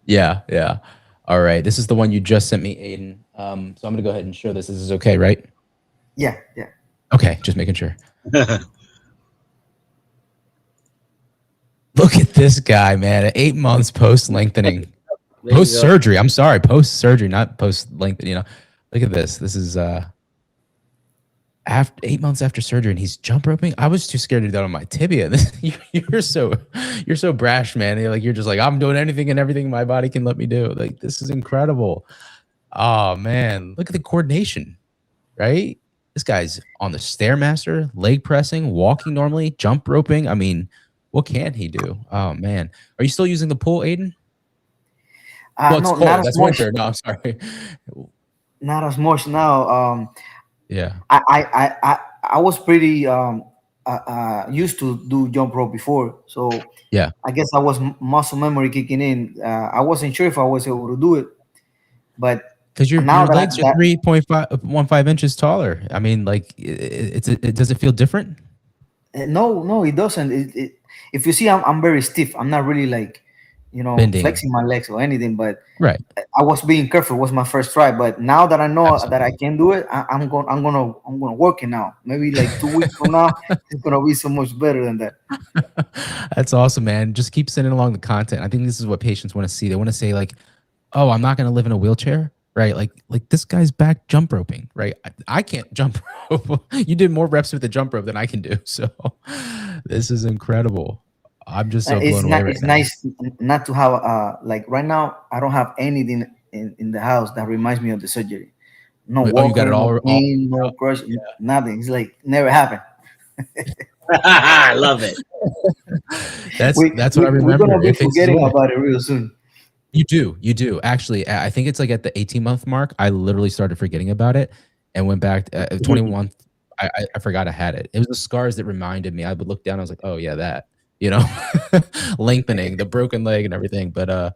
Yeah. All right. This is the one you just sent me, Aiden. So I'm gonna go ahead and show this. This is okay, right? Yeah. Okay, just making sure. Look at this guy, man. 8 months post lengthening. Post surgery. I'm sorry, post surgery, not post lengthening. Look at this. This is after 8 months after surgery, and he's jump roping. I was too scared to do that on my tibia. You're so brash, man. You're just like, I'm doing anything and everything my body can let me do. Like, this is incredible. Oh man, look at the coordination, right? This guy's on the Stairmaster, leg pressing, walking normally, jump roping. I mean, what can he do? Oh man, are you still using the pool, Aiden? Well, it's cold. That's winter. No, I'm sorry. Not as much now. Yeah. I was pretty used to do jump rope before, so yeah. I guess I was muscle memory kicking in. I wasn't sure if I was able to do it, but because your legs are 3.15 inches taller. I mean, like, does it feel different? No, it doesn't. If you see, I'm very stiff. I'm not really like, bending, flexing my legs or anything. But right, I was being careful. It was my first try. But now that I know that I can do it, I'm gonna work it now. Maybe like 2 weeks from now, it's gonna be so much better than that. That's awesome, man. Just keep sending along the content. I think this is what patients want to see. They want to say like, oh, I'm not gonna live in a wheelchair. Right, like this guy's back jump roping. Right, I can't jump rope. You did more reps with the jump rope than I can do. So this is incredible. I'm just so blown away right it's now. nice not to have like right now. I don't have anything in the house that reminds me of the surgery. No Wait, oh, you got walker, it no all pain, no crush, nothing. It's like never happened. I love it. That's what I remember. We're gonna be It fades forgetting away. about it real soon. You do. Actually, I think it's like at the 18-month mark, I literally started forgetting about it and went back 21. I forgot I had it. It was the scars that reminded me. I would look down, I was like, oh yeah, that, lengthening, the broken leg and everything. But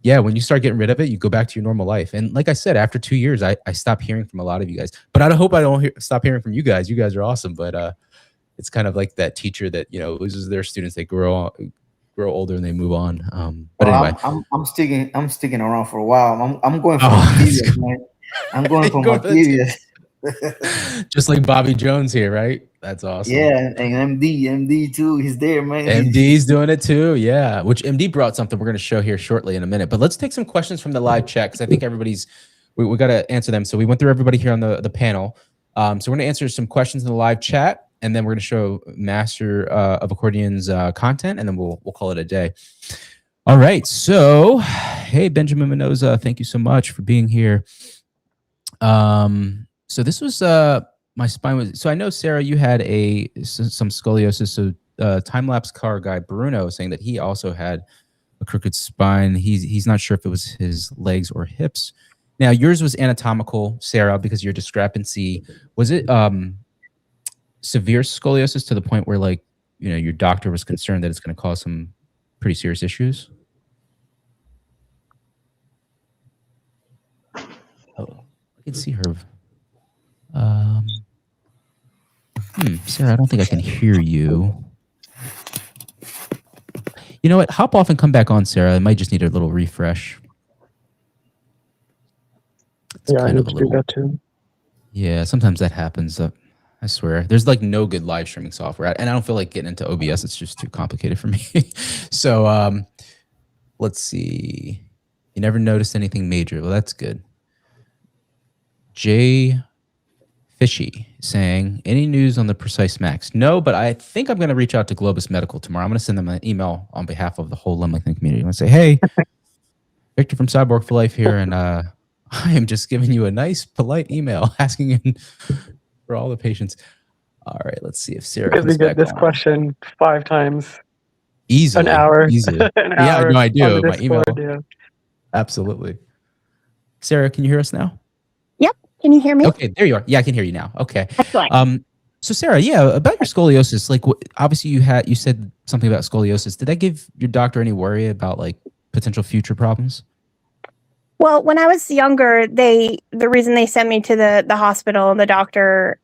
yeah, when you start getting rid of it, you go back to your normal life. And like I said, after 2 years, I stopped hearing from a lot of you guys. But I hope I don't stop hearing from you guys. You guys are awesome. But it's kind of like that teacher that loses their students. They grow older and they move on. But Well, anyway, I'm sticking around for a while. I'm going for Oh, my tibias, man. I'm going for my tibias. just like Bobby Jones here, right? That's awesome. Yeah, and MD too. He's there, man. MD's doing it too. Yeah, which MD brought something we're going to show here shortly in a minute. But let's take some questions from the live chat because I think everybody's we got to answer them. So we went through everybody here on the panel. So we're going to answer some questions in the live chat, and then we're going to show Master of Accordion's content, and then we'll call it a day. All right. So, hey, Benjamin Mendoza, thank you so much for being here. So this was my spine was. So I know, Sarah, you had some scoliosis. So time-lapse car guy Bruno saying that he also had a crooked spine. He's not sure if it was his legs or hips. Now yours was anatomical, Sarah, because your discrepancy. Was it severe scoliosis to the point where your doctor was concerned that it's going to cause some pretty serious issues? Oh, I can see her. Sarah, I don't think I can hear you. You know what? Hop off and come back on, Sarah. I might just need a little refresh. It's Yeah, I kind need of to do that too. Yeah, sometimes that happens. I swear. There's no good live streaming software. And I don't feel like getting into OBS. It's just too complicated for me. So let's see. You never noticed anything major. Well, that's good. Jay Fishy saying, any news on the Precise Max? No, but I think I'm going to reach out to Globus Medical tomorrow. I'm going to send them an email on behalf of the whole limb lengthening community. I'm going to say, hey, Victor from Cyborg for Life here, and I am just giving you a nice, polite email asking for all the patients. All right, let's see if Sarah Because we comes get back this on. question 5 times. Easily. An hour. Easily. An Yeah, hour no, I on do. the My email. Discord, yeah. Absolutely. Sarah, can you hear us now? Yep. Can you hear me? Okay, there you are. Yeah, I can hear you now. Okay. Excellent. So Sarah, yeah, about your scoliosis, obviously you said something about scoliosis. Did that give your doctor any worry about potential future problems? Well, when I was younger, the reason they sent me to the hospital and the doctor,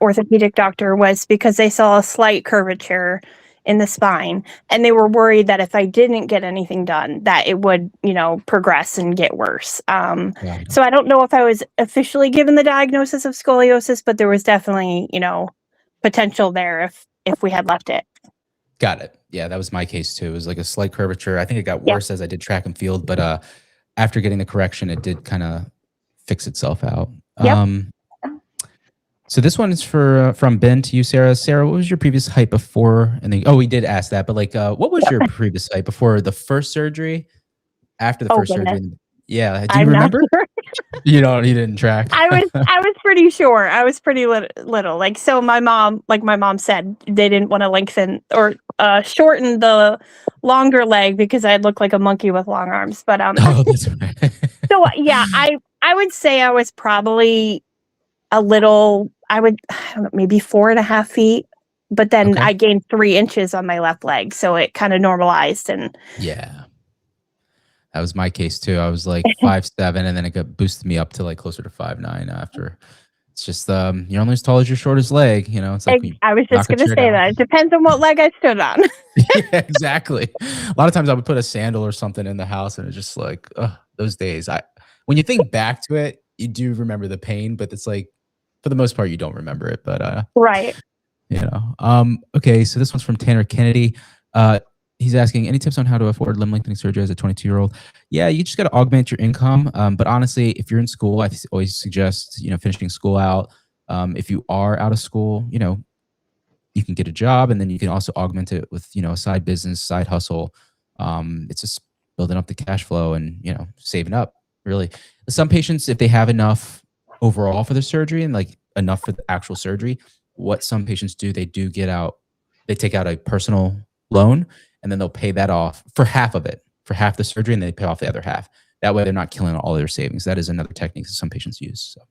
orthopedic doctor, was because they saw a slight curvature in the spine, and they were worried that if I didn't get anything done, that it would, progress and get worse. So I don't know if I was officially given the diagnosis of scoliosis, but there was definitely, potential there if we had left it. Got it. Yeah, that was my case too. It was like a slight curvature. I think it got worse as I did track and field, but after getting the correction, it did kind of fix itself out. Yep. So this one is from Ben to you, Sarah. Sarah, what was your previous height before? And then, we did ask that, but what was your previous height before the first surgery? After the first surgery? Yeah. Do you remember? You didn't track. I was pretty sure. I was pretty little. So my mom said they didn't want to lengthen or shorten the longer leg because I'd look like a monkey with long arms. But oh, that's right. So yeah, I would say I was probably a little. I don't know, maybe 4.5 feet. But then I gained 3 inches on my left leg, so it kind of normalized. And yeah. That was my case too. I was 5'7", and then it got boosted me up to closer to 5'9" after. It's just you're only as tall as your shortest leg. It's like I was just going to say that. It depends on what leg I stood on. Yeah, exactly. A lot of times I would put a sandal or something in the house, and it's just those days. When you think back to it, you do remember the pain, but it's for the most part you don't remember it. But right. Okay, so this one's from Tanner Kennedy. He's asking, any tips on how to afford limb lengthening surgery as a 22-year-old? Yeah, you just got to augment your income. But honestly, if you're in school, I always suggest, finishing school out. If you are out of school, you you can get a job, and then you can also augment it with, a side business, side hustle. It's just building up the cash flow and, saving up, really. Some patients, if they have enough overall for the surgery and like enough for the actual surgery, what some patients do, they take out a personal loan, and then they'll pay that off for half of it, for half the surgery, and they pay off the other half. That way they're not killing all their savings. That is another technique that some patients use. So,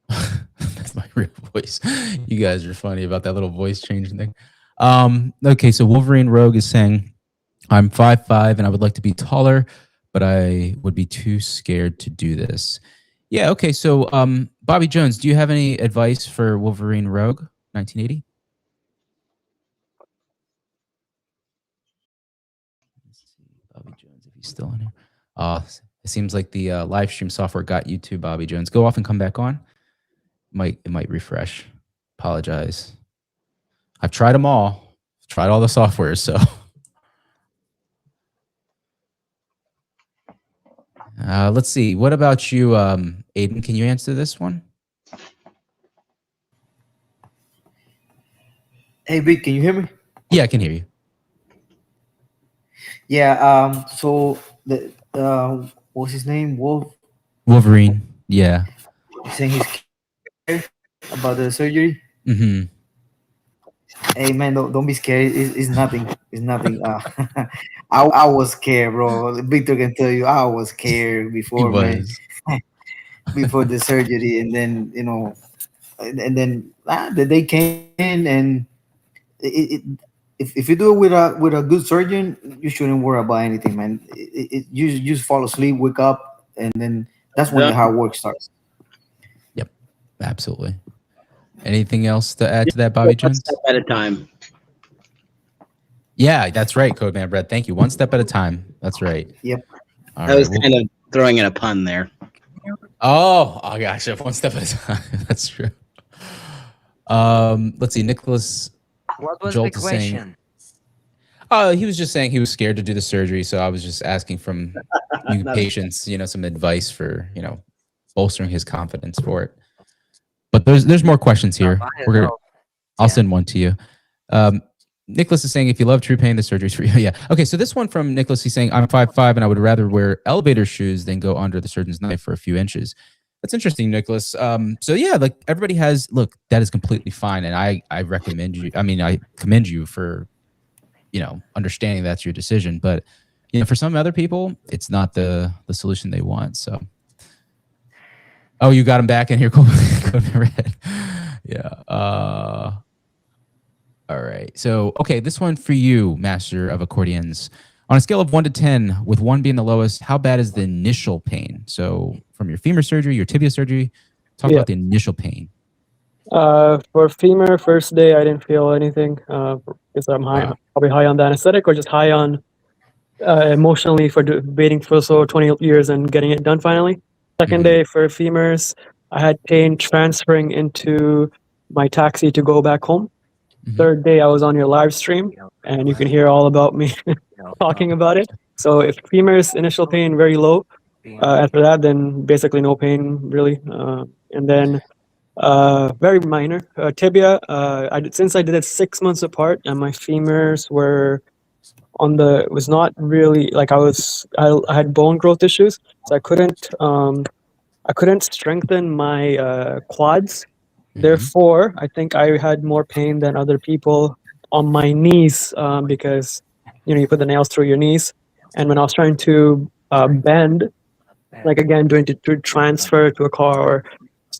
that's my real voice. You guys are funny about that little voice changing thing. Okay, so Wolverine Rogue is saying, I'm 5'5" and I would like to be taller, but I would be too scared to do this. Yeah, okay, so Bobby Jones, do you have any advice for Wolverine Rogue 1980? Let's see, Bobby Jones, if he's still in here. It seems like the live stream software got you too, Bobby Jones. Go off and come back on. It might refresh. Apologize. I've tried them all. Tried all the softwares, so. Let's see. What about you, Aiden? Can you answer this one? Hey, Vic, can you hear me? Yeah, I can hear you. Yeah. So the what's his name? Wolverine. Yeah. He's saying he's scared about the surgery. Mm-hmm. Hey man, don't be scared. It's nothing. It's nothing. I was scared, bro. Victor can tell you I was scared before, man. Before the surgery, and then and then the day came in, and if you do it with a good surgeon, you shouldn't worry about anything, man. You just fall asleep, wake up, and then that's when the hard work starts. Yep, absolutely. Anything else to add to that, Bobby Jones? One step at a time. Yeah, that's right, Codeman Red. Thank you. One step at a time. That's right. Yep. I was kind of throwing in a pun there. Oh gosh, one step at a time. That's true. Let's see, Nicholas. What was Jolt the is saying- question? He was just saying he was scared to do the surgery, so I was just asking from you patients, some advice for, bolstering his confidence for it. But there's more questions here. I'll send one to you. Nicholas is saying, if you love true pain, the surgery's for you. Yeah. Okay, so this one from Nicholas, he's saying, I'm 5'5" and I would rather wear elevator shoes than go under the surgeon's knife for a few inches. That's interesting, Nicholas. So yeah, like everybody look, that is completely fine. And I recommend you, I commend you for, understanding that's your decision. But, for some other people, it's not the solution they want. So. Oh, you got him back in here. Codeman Red. Yeah. All right. So, okay, this one for you, Master of Accordions. On a scale of 1 to 10, with 1 being the lowest, how bad is the initial pain? So, from your femur surgery, your tibia surgery, talk about the initial pain. For femur, first day I didn't feel anything because I'm probably high on the anesthetic, or just high on emotionally for waiting for 20 years and getting it done finally. Second day for femurs, I had pain transferring into my taxi to go back home. Third day, I was on your live stream, and you can hear all about me talking about it. So if femurs initial pain very low, after that, then basically no pain really, and then very minor tibia. Since I did it 6 months apart, and my femurs were was not really like I had bone growth issues, so I couldn't strengthen my quads. Therefore, I think I had more pain than other people on my knees because you put the nails through your knees, and when I was trying to bend, like again doing to transfer to a car or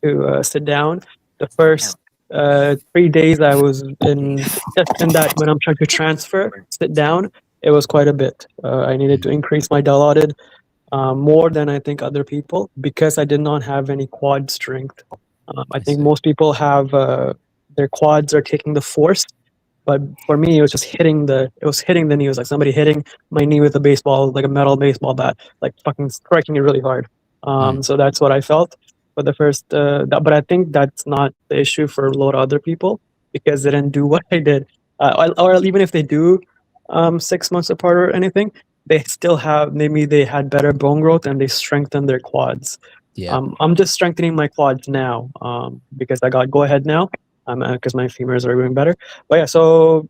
to sit down, the first 3 days I was in that when I'm trying to transfer, sit down, it was quite a bit. I needed to increase my dilated more than I think other people, because I did not have any quad strength. I think most people have their quads are taking the force, but for me it was just hitting the knee. It was like somebody hitting my knee with a baseball, like a metal baseball bat, like fucking striking it really hard. So that's what I felt for the first. But I think that's not the issue for a lot of other people, because they didn't do what I did, or even if they do 6 months apart or anything, they still have, maybe they had better bone growth and they strengthened their quads. Yeah. I'm just strengthening my quads now because I got go ahead now. because my femurs are doing better. But yeah, so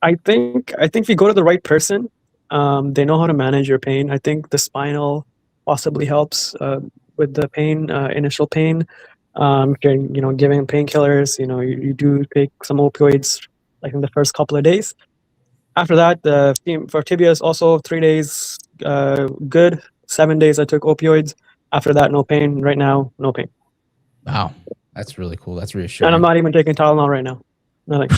I think if you go to the right person, they know how to manage your pain. I think the spinal possibly helps with the pain, initial pain. Giving painkillers. You do take some opioids like in the first couple of days. After that, for tibias, also 3 days, good. 7 days, I took opioids. After that, no pain. Right now, no pain. Wow, that's really cool. That's And reassuring. I'm not even taking Tylenol right now. Nothing.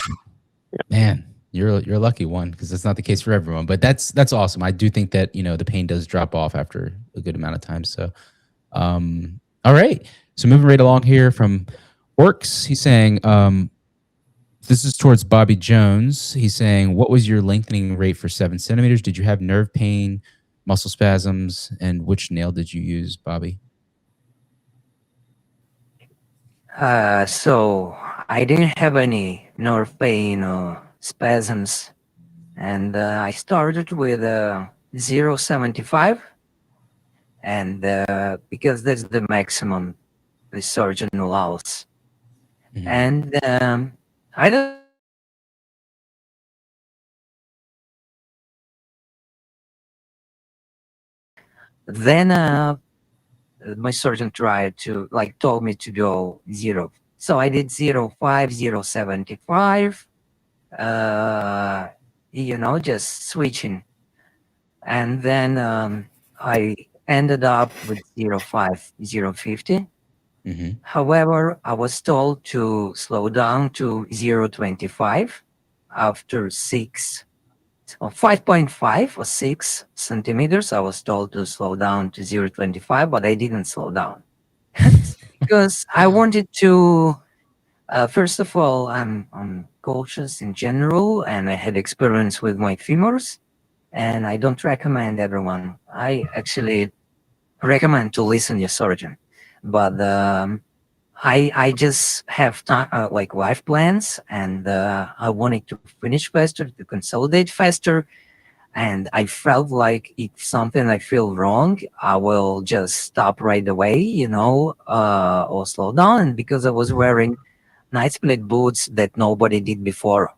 Man, you're a lucky one because it's not the case for everyone. But that's awesome. I do think that the pain does drop off after a good amount of time. So, all right. So moving right along here from Orcs, he's saying, this is towards Bobby Jones. He's saying, what was your lengthening rate for 7 centimeters? Did you have nerve pain, muscle spasms, and which nail did you use, Bobby? So I didn't have any nerve pain or spasms, and I started with 0.75, and because that's the maximum the surgeon allows. Mhm. And I don't. Then my surgeon told me to go 0. So I did 0.5, 0.75, just switching. And then I ended up with 0.5, 0.50. Mhm. However, I was told to slow down to 0.25 after 5.5 or 6 centimeters. I was told to slow down to 0.25, but I didn't slow down because I wanted to. First of all, I'm cautious in general, and I had experience with my femurs, and I don't recommend everyone. I actually recommend to listen to your surgeon, but I just have time, like life plans, and I wanted to finish faster, to consolidate faster. And I felt like if something I feel wrong, I will just stop right away, or slow down. And because I was wearing night split boots that nobody did before,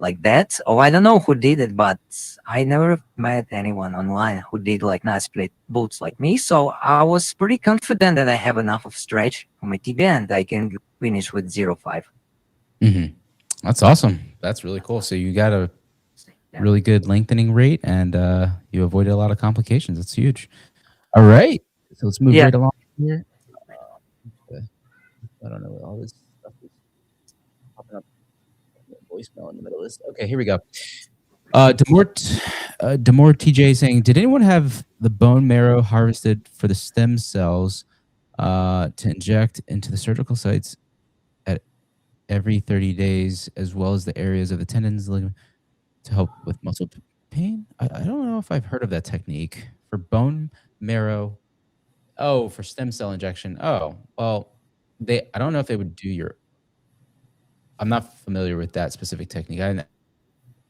like that. Oh, I don't know who did it, but I never met anyone online who did like night split boots like me. So I was pretty confident that I have enough of stretch on my tibia and I can finish with 0.5. Mhm. That's awesome. That's really cool. So you got a really good lengthening rate, and you avoided a lot of complications. That's huge. All right, so let's move Yeah. right along here. I don't know what all this stuff is popping up. Voicemail in the middle of this. Okay, here we go. Demore TJ saying, did anyone have the bone marrow harvested for the stem cells to inject into the surgical sites at every 30 days, as well as the areas of the tendons ligament to help with muscle pain? I don't know if I've heard of that technique for bone marrow. Oh, for stem cell injection. Oh, well, I don't know if they would do I'm not familiar with that specific technique. I didn't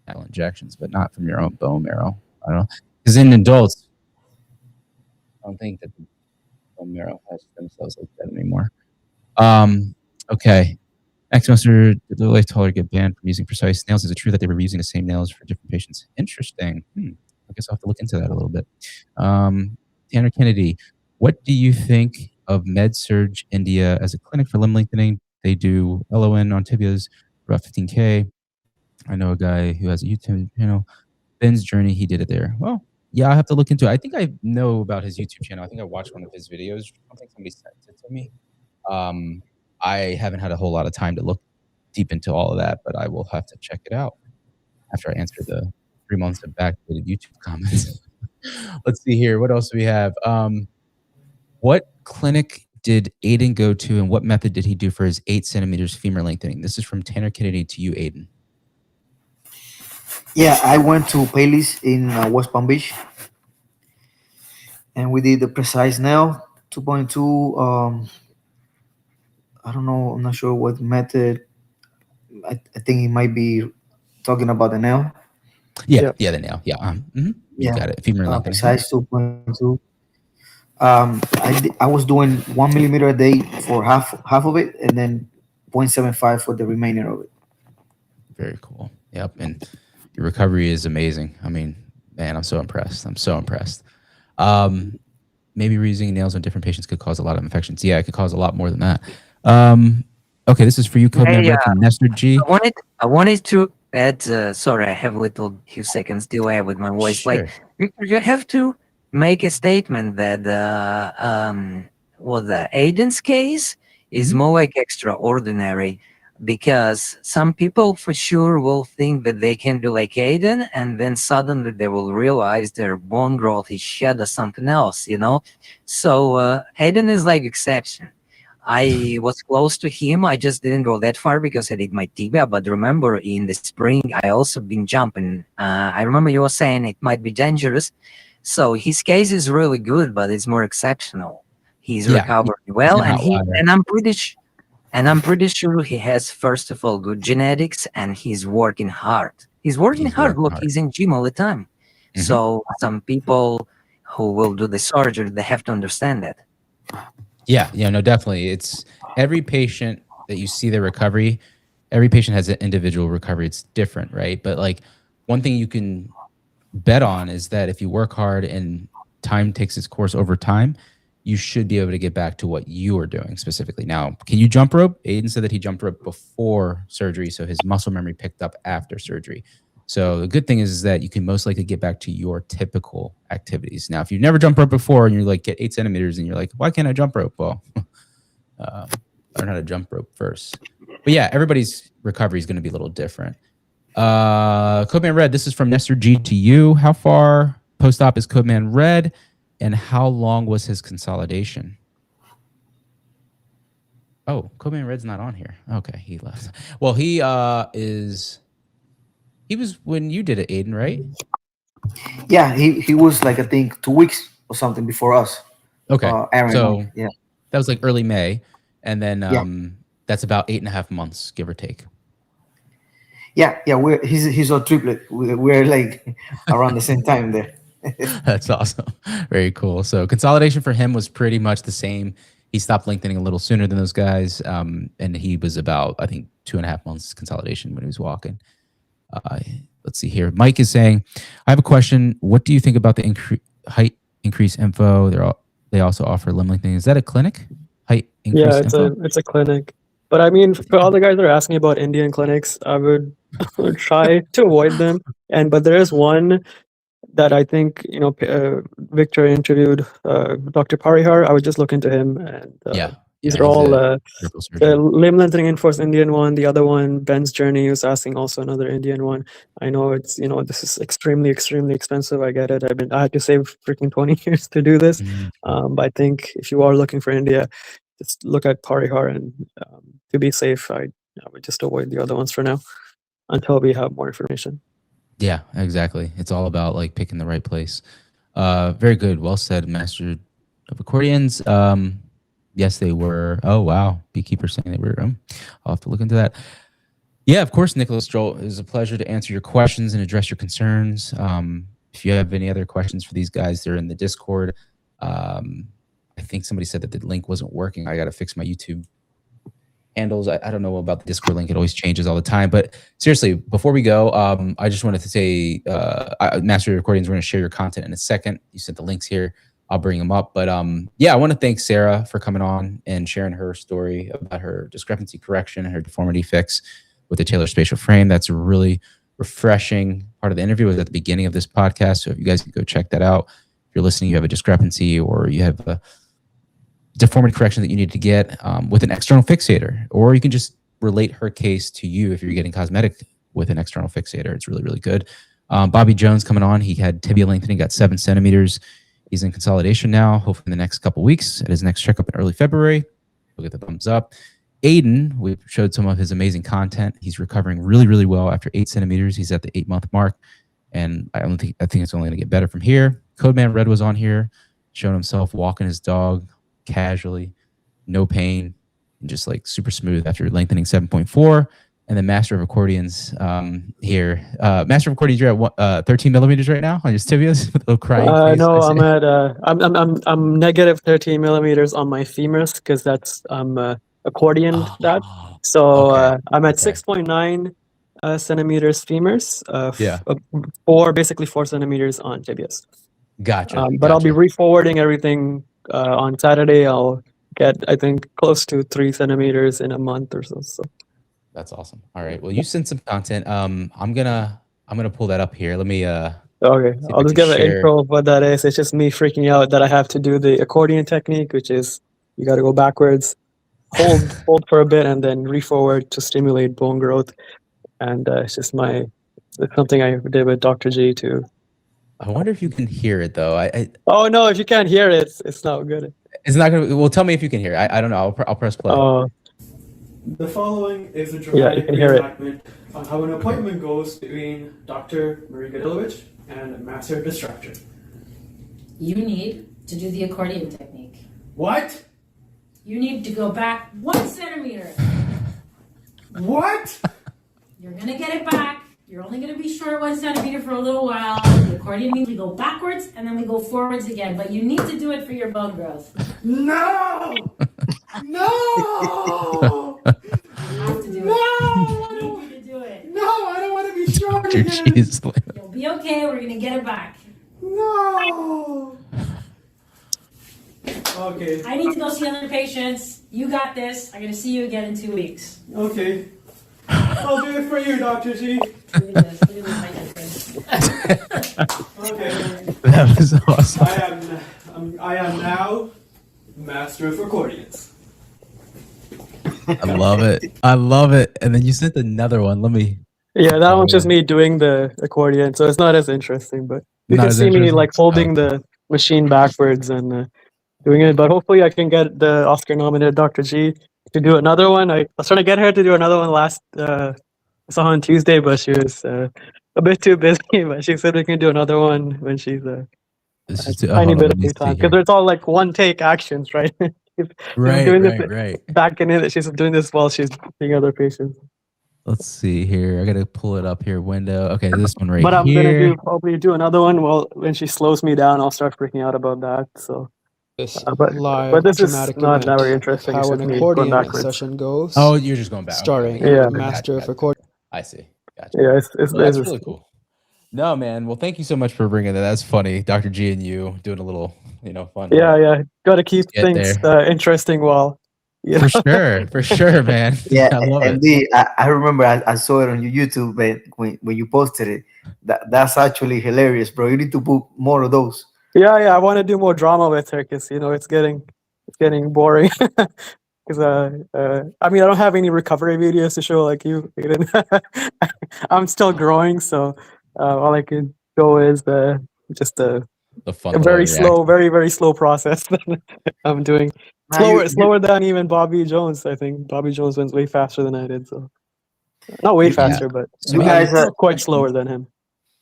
have injections, but not from your own bone marrow. I don't know. Because in adults, I don't think that the bone marrow has stem cells like that anymore. Okay. Next semester, did Lily Taller get banned from using precise nails? Is it true that they were using the same nails for different patients? Interesting. I guess I'll have to look into that a little bit. Tanner Kennedy, what do you think of MedSurg India as a clinic for limb lengthening? They do LON on tibias, about 15K. I know a guy who has a YouTube channel. Ben's journey, he did it there. Well, yeah, I have to look into it. I think I know about his YouTube channel. I think I watched one of his videos. I don't think somebody sent it to me. I haven't had a whole lot of time to look deep into all of that, but I will have to check it out after I answer the 3 months of backdated YouTube comments. Let's see here. What else do we have? What clinic did Aiden go to, and what method did he do for his 8 centimeters femur lengthening? This is from Tanner Kennedy to you, Aiden. Yeah, I went to Paley's in West Palm Beach, and we did the precise nail 2.2. I don't know. I'm not sure what method. I think he might be talking about the nail. Yeah, the nail. Yeah, you Yeah, got it. Femur lengthening. precise 2.2. I was doing 1 millimeter a day for half of it, and then 0.75 for the remainder of it. Very cool. Yep. And your recovery is amazing. I mean, man, I'm so impressed. Maybe reusing nails on different patients could cause a lot of infections. Yeah, it could cause a lot more than that. Okay, this is for you, Codeman Red from Nestor G. I wanted to add. Sorry, I have a few seconds delay with my voice. Sure. Like you have to make a statement that the Aiden's case is more like extraordinary, because some people for sure will think that they can do like Aiden, and then suddenly they will realize their bone growth is shed or something else, you know. So Aiden is like exception. I was close to him. I just didn't go that far because I did my tibia. But remember, in the spring, I also been jumping. I remember you were saying it might be dangerous. So his case is really good, but it's more exceptional. He's recovered well, and I'm pretty sure he has, first of all, good genetics, and he's working hard. He's working hard. Look, he's in gym all the time. So some people who will do the surgery, they have to understand that. Yeah, no, definitely. It's every patient that you see their recovery, every patient has an individual recovery. It's different, right? But like one thing you can bet on is that if you work hard and time takes its course over time, you should be able to get back to what you are doing specifically. Now, can you jump rope? Aiden said that he jumped rope before surgery, so his muscle memory picked up after surgery. So the good thing is that you can most likely get back to your typical activities. Now, if you've never jumped rope before and you're like, get 8 centimeters and you're like, why can't I jump rope? Well, learn how to jump rope first. But yeah, everybody's recovery is going to be a little different. Codeman Red, this is from Nestor G to you. How far post-op is Codeman Red, and how long was his consolidation? Oh, Codeman Red's not on here. Okay, he left. Well, he was when you did it, Aiden, right? Yeah, he was like, I think 2 weeks or something before us. Okay, Aaron, so yeah, that was like early May, and then that's about 8.5 months, give or take. Yeah, he's a triplet. We're like around the same time there. That's awesome. Very cool. So consolidation for him was pretty much the same. He stopped lengthening a little sooner than those guys, and he was about, I think, 2.5 months consolidation when he was walking. Let's see here. Mike is saying, I have a question. What do you think about the height increase info? They also offer limb lengthening. Is that a clinic? Height increase info? It's a clinic. But I mean, for all the guys that are asking about Indian clinics, I would try to avoid them. But there is one that I think, Victor interviewed, Dr. Parihar. I would just look into him, and these are all the limb lengthening info is Indian one. The other one, Ben's Journey, was asking also another Indian one. I know it's, this is extremely, extremely expensive. I get it. I had to save freaking 20 years to do this. But I think if you are looking for India, just look at Parihar, and to be safe, I would just avoid the other ones for now until we have more information. Yeah, exactly. It's all about like picking the right place. Very good. Well said, Master of Accordions. Yes, they were. Oh, wow. Beekeeper saying they were. I'll have to look into that. Yeah, of course, Nicholas Joel. It was a pleasure to answer your questions and address your concerns. If you have any other questions for these guys, they're in the Discord. I think somebody said that the link wasn't working. I got to fix my YouTube handles. I don't know about the Discord link. It always changes all the time. But seriously, before we go, I just wanted to say, Master of Accordions, we're going to share your content in a second. You sent the links here. I'll bring them up. But yeah, I want to thank Sarah for coming on and sharing her story about her discrepancy correction and her deformity fix with the Taylor Spatial Frame. That's a really refreshing part of the interview. It was at the beginning of this podcast. So if you guys can go check that out. If you're listening, you have a discrepancy or you have a deformity correction that you need to get with an external fixator, or you can just relate her case to you if you're getting cosmetic with an external fixator. It's really, really good. Bobby Jones coming on. He had tibia lengthening, got 7 centimeters. He's in consolidation now, hopefully in the next couple of weeks at his next checkup in early February. We'll get the thumbs up. Aiden, we showed some of his amazing content. He's recovering really, really well after 8 centimeters. He's at the 8-month mark, and I think it's only going to get better from here. Codeman Red was on here, showing himself walking his dog casually, no pain, and just like super smooth after lengthening 7.4. And then Master of Accordions here. Master of Accordions, you're at 13 millimeters right now on your tibias with a little crying face. No, I'm at I'm negative 13 millimeters on my femurs, because that's accordioned that. Oh, So okay. I'm at Okay. 6.9 centimeters femurs, Yeah. basically 4 centimeters on tibias. Gotcha. But I'll be Gotcha. re-forwarding everything on Saturday. I'll get, I think, close to 3 centimeters in a month or so. So That's awesome. All right. Well, you sent some content. I'm gonna pull that up here. Let me okay, see if I'll I just can give an share. intro of what that is. It's just me freaking out that I have to do the accordion technique, which is you got to go backwards, hold for a bit, and then re-forward to stimulate bone growth. And it's something I did with Dr. G too. I wonder if you can hear it though. Oh no, if you can't hear it, it's not good. It's not gonna. Well, tell me if you can hear it. I don't know. I'll press play. The following is a dramatic reenactment on how an appointment goes between Dr. Marie Gadilovich and Master Distractor. You need to do the accordion technique. What? You need to go back 1 centimeter. What? You're gonna get it back. You're only gonna be short 1 centimeter for a little while. The accordion means we go backwards and then we go forwards again. But you need to do it for your bone growth. No! No! You have to do it. I need you to do it. No, I don't want to be short Dr. G is like- You'll be okay. We're gonna get it back. No! Okay, I need to go see other patients. You got this. I'm gonna see you again in 2 weeks. okay. I'll do it for you, Dr. G. Look at this. Look at this, my difference. Okay. That was awesome. I am now master of accordions. I love it. I love it. And then you sent another one. Let me. Yeah, that one's just me doing the accordion, so it's not as interesting. But you Not can as see me interesting? like holding the machine backwards and doing it. But hopefully, I can get the Oscar-nominated Dr. G to do another one. I was trying to get her to do another one last. I saw her on Tuesday, but she was a bit too busy. But she said we can do another one when she's This a is tiny bit of free free time because it's all like one take actions, right? Right, doing right, this right. back in it. She's doing this while she's seeing other patients. Let's see here. I gotta pull it up here. Window. Okay, this one right But I'm here. gonna probably do another one. Well, when she slows me down, I'll start freaking out about that. So, This but live this is dramatic not event, very interesting. It's how just an me going accordion backwards. session goes. Oh, you're just going back. Starring Okay. Yeah. Master of Gotcha. Accordion. I see. Gotcha. Yeah, Well, that's really cool. No, man. Well, thank you so much for bringing that. That's funny. Dr. G and you doing a little, fun. Yeah. Got to keep Get things interesting while. You For sure, man. Yeah, I love and it. I remember I saw it on your YouTube, but when you posted it, that's actually hilarious, bro. You need to put more of those. Yeah. I want to do more drama with her because it's getting boring. Because I mean, I don't have any recovery videos to show like you, Aiden. I'm still growing, so all I can go is just a fun a very slow, very slow process that I'm doing. Slower than even Bobby Jones. I think Bobby Jones went way faster than I did. So not way faster, but you guys are quite slower than him.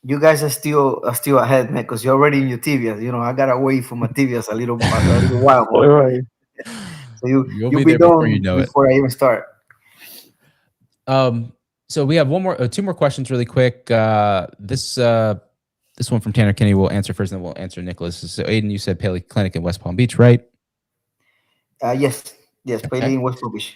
You guys are still ahead, man, because you're already in your tibias. I gotta wait for my tibias a little while more. Right. So you'll be be there done before you know it. before I even start. So we have two more questions really quick. This one from Tanner Kinney we'll answer first, and then we'll answer Nicholas. So Aiden, you said Paley Clinic in West Palm Beach, right? Yes, Paley Okay. in West Palm Beach.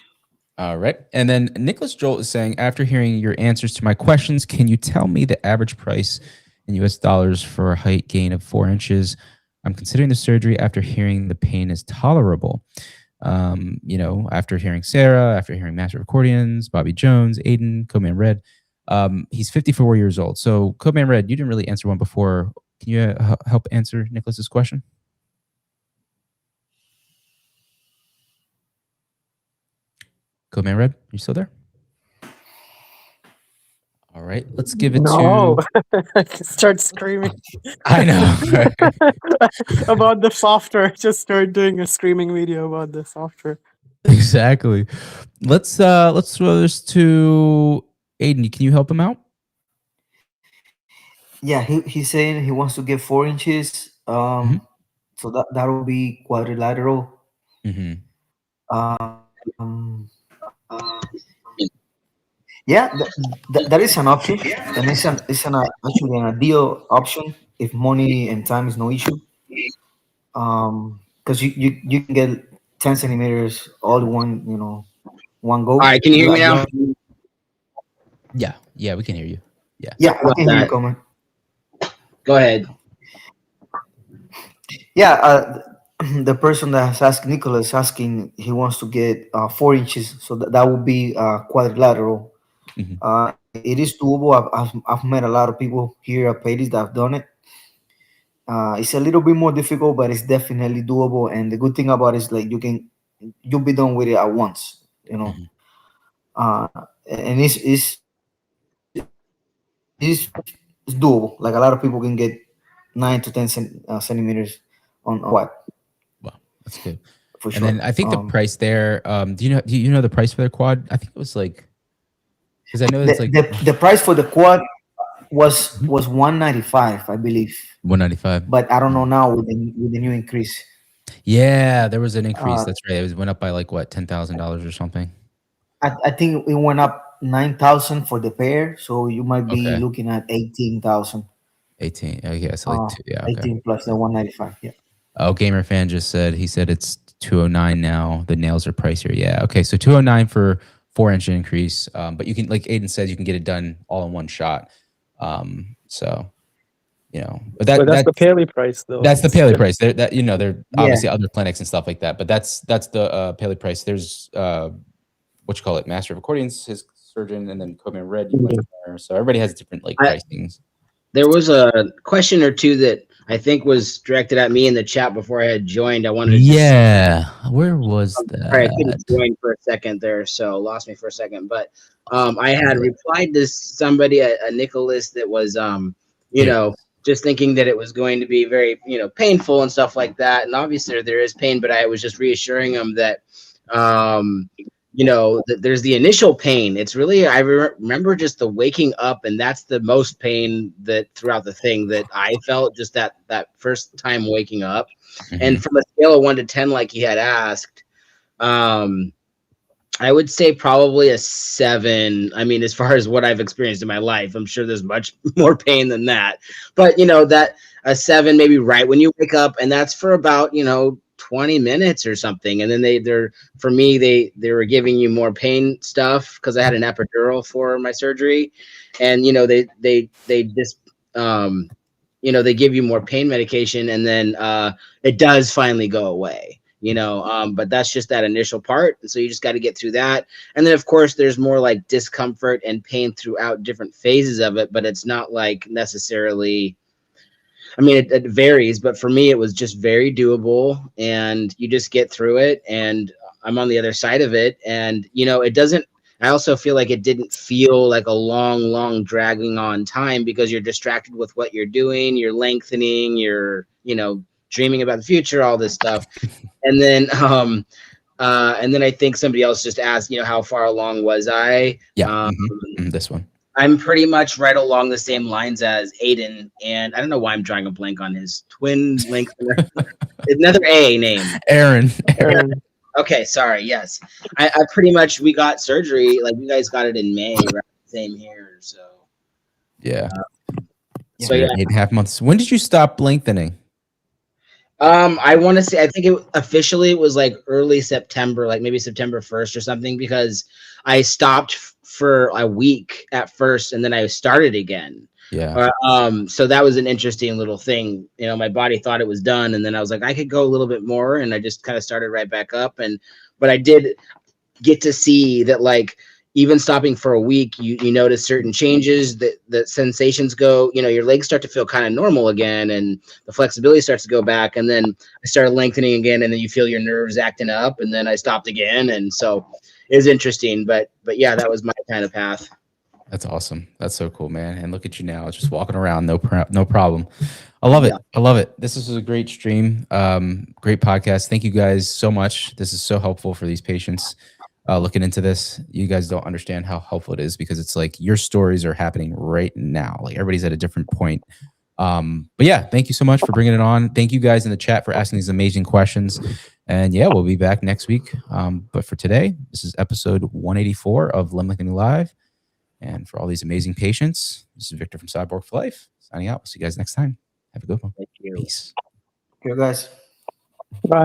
All right. And then Nicholas Joel is saying, after hearing your answers to my questions, can you tell me the average price in US dollars for a height gain of 4 inches? I'm considering the surgery after hearing the pain is tolerable. After hearing Sarah, after hearing Master of Accordions, Bobby Jones, Aiden, Codeman Red. He's 54 years old. So Codeman Red, you didn't really answer one before. Can you help answer Nicholas's question? Codeman Red, you still there? All right, let's give it to. Start screaming. I know. Right? About the software. Just start doing a screaming video about the software. Exactly. Let's throw this to Aiden. Can you help him out? Yeah, he's saying he wants to get 4 inches. So that'll be quadrilateral. Mm-hmm. Yeah, that is an option, and it's actually an ideal option if money and time is no issue. Because you can get 10 centimeters all in one one go. All right, can you hear me now? Yeah, we can hear you. Yeah. Yeah, I can hear you, Coleman. Go ahead. Yeah, the person that has asked Nicholas asking, he wants to get 4 inches, so that would be quadrilateral. Mhm. It is doable. I've met a lot of people here at Paydies that have done it. It's a little bit more difficult, but it's definitely doable. And the good thing about it is like you'll be done with it at once, you know. And it's doable. Like a lot of people can get 9 to 10 centimeters on quad. Wow, that's good. For And sure. then I think the price there. Do you know the price for their quad? I think it was like, because I know it's like the price for the quad was $195, I believe. $195. But I don't know now with the new increase. Yeah, there was an increase. That's right. It went up by like what, $10,000 or something. I think it went up 9,000 for the pair, so you might be Okay. looking at 18,000. 18. Okay, so like two, yeah. Okay. 18 plus the 195. Yeah. Oh, Gamer Fan just said it's 209 now. The nails are pricier. Yeah. Okay, so 209 for 4-inch increase. But you can, like Aiden says, you can get it done all in one shot. So, you know, but that's the Paley price though. That's the Paley price. They're obviously Yeah. other clinics and stuff like that, but that's the Paley price. There's what you call it, Master of Accordions, his surgeon, and then Codeman Red. You went there, so everybody has different like pricings. There was a question or two that I think was directed at me in the chat before I had joined. I wanted to where was that? Sorry, I couldn't join for a second there, so lost me for a second. But I had replied to somebody, a Nicholas, that was just thinking that it was going to be very painful and stuff like that. And obviously there is pain, but I was just reassuring him that that there's the initial pain. It's really, I remember just the waking up, and that's the most pain that throughout the thing that I felt, just that first time waking up. And from a scale of 1 to 10, like he had asked, I would say probably a 7. I mean, as far as what I've experienced in my life, I'm sure there's much more pain than that, but that a 7, maybe right when you wake up, and that's for about 20 minutes or something. And then they were giving you more pain stuff because I had an epidural for my surgery, and they just they give you more pain medication, and then it does finally go away, but that's just that initial part. And so you just got to get through that. And then of course there's more like discomfort and pain throughout different phases of it, but it's not like necessarily, I mean, it varies, but for me, it was just very doable, and you just get through it, and I'm on the other side of it. And, I also feel like it didn't feel like a long dragging on time, because you're distracted with what you're doing, you're lengthening, you're, dreaming about the future, all this stuff. And then I think somebody else just asked, how far along was I? Yeah. This one. I'm pretty much right along the same lines as Aiden, and I don't know why I'm drawing a blank on his twin lengthener. Another A name. Aaron. Okay, sorry. Yes, I pretty much, we got surgery, like you guys got it in May, right? Same here. So yeah. So yeah, 8.5 months. When did you stop lengthening? I want to say, I think officially it was like early September, like maybe September 1st or something, because I stopped for a week at first, and then I started again. Yeah. So that was an interesting little thing. My body thought it was done, and then I was like, I could go a little bit more, and I just kind of started right back up. But I did get to see that, like, even stopping for a week, you notice certain changes, that the sensations go, your legs start to feel kind of normal again, and the flexibility starts to go back. And then I started lengthening again, and then you feel your nerves acting up, and then I stopped again. And so it was interesting, but yeah, that was my kind of path. That's awesome. That's so cool, man. And look at you now, just walking around, no problem. I love it. Yeah. I love it. This is a great stream. Great podcast. Thank you guys so much. This is so helpful for these patients. Looking into this, you guys don't understand how helpful it is, because it's like your stories are happening right now. Like, everybody's at a different point. But yeah, thank you so much for bringing it on. Thank you guys in the chat for asking these amazing questions. And yeah, we'll be back next week. But for today, this is episode 184 of Limb Lengthening Live. And for all these amazing patients, this is Victor from Cyborg for Life, signing out. We'll see you guys next time. Have a good one. Thank you. Peace. Okay, guys. Bye.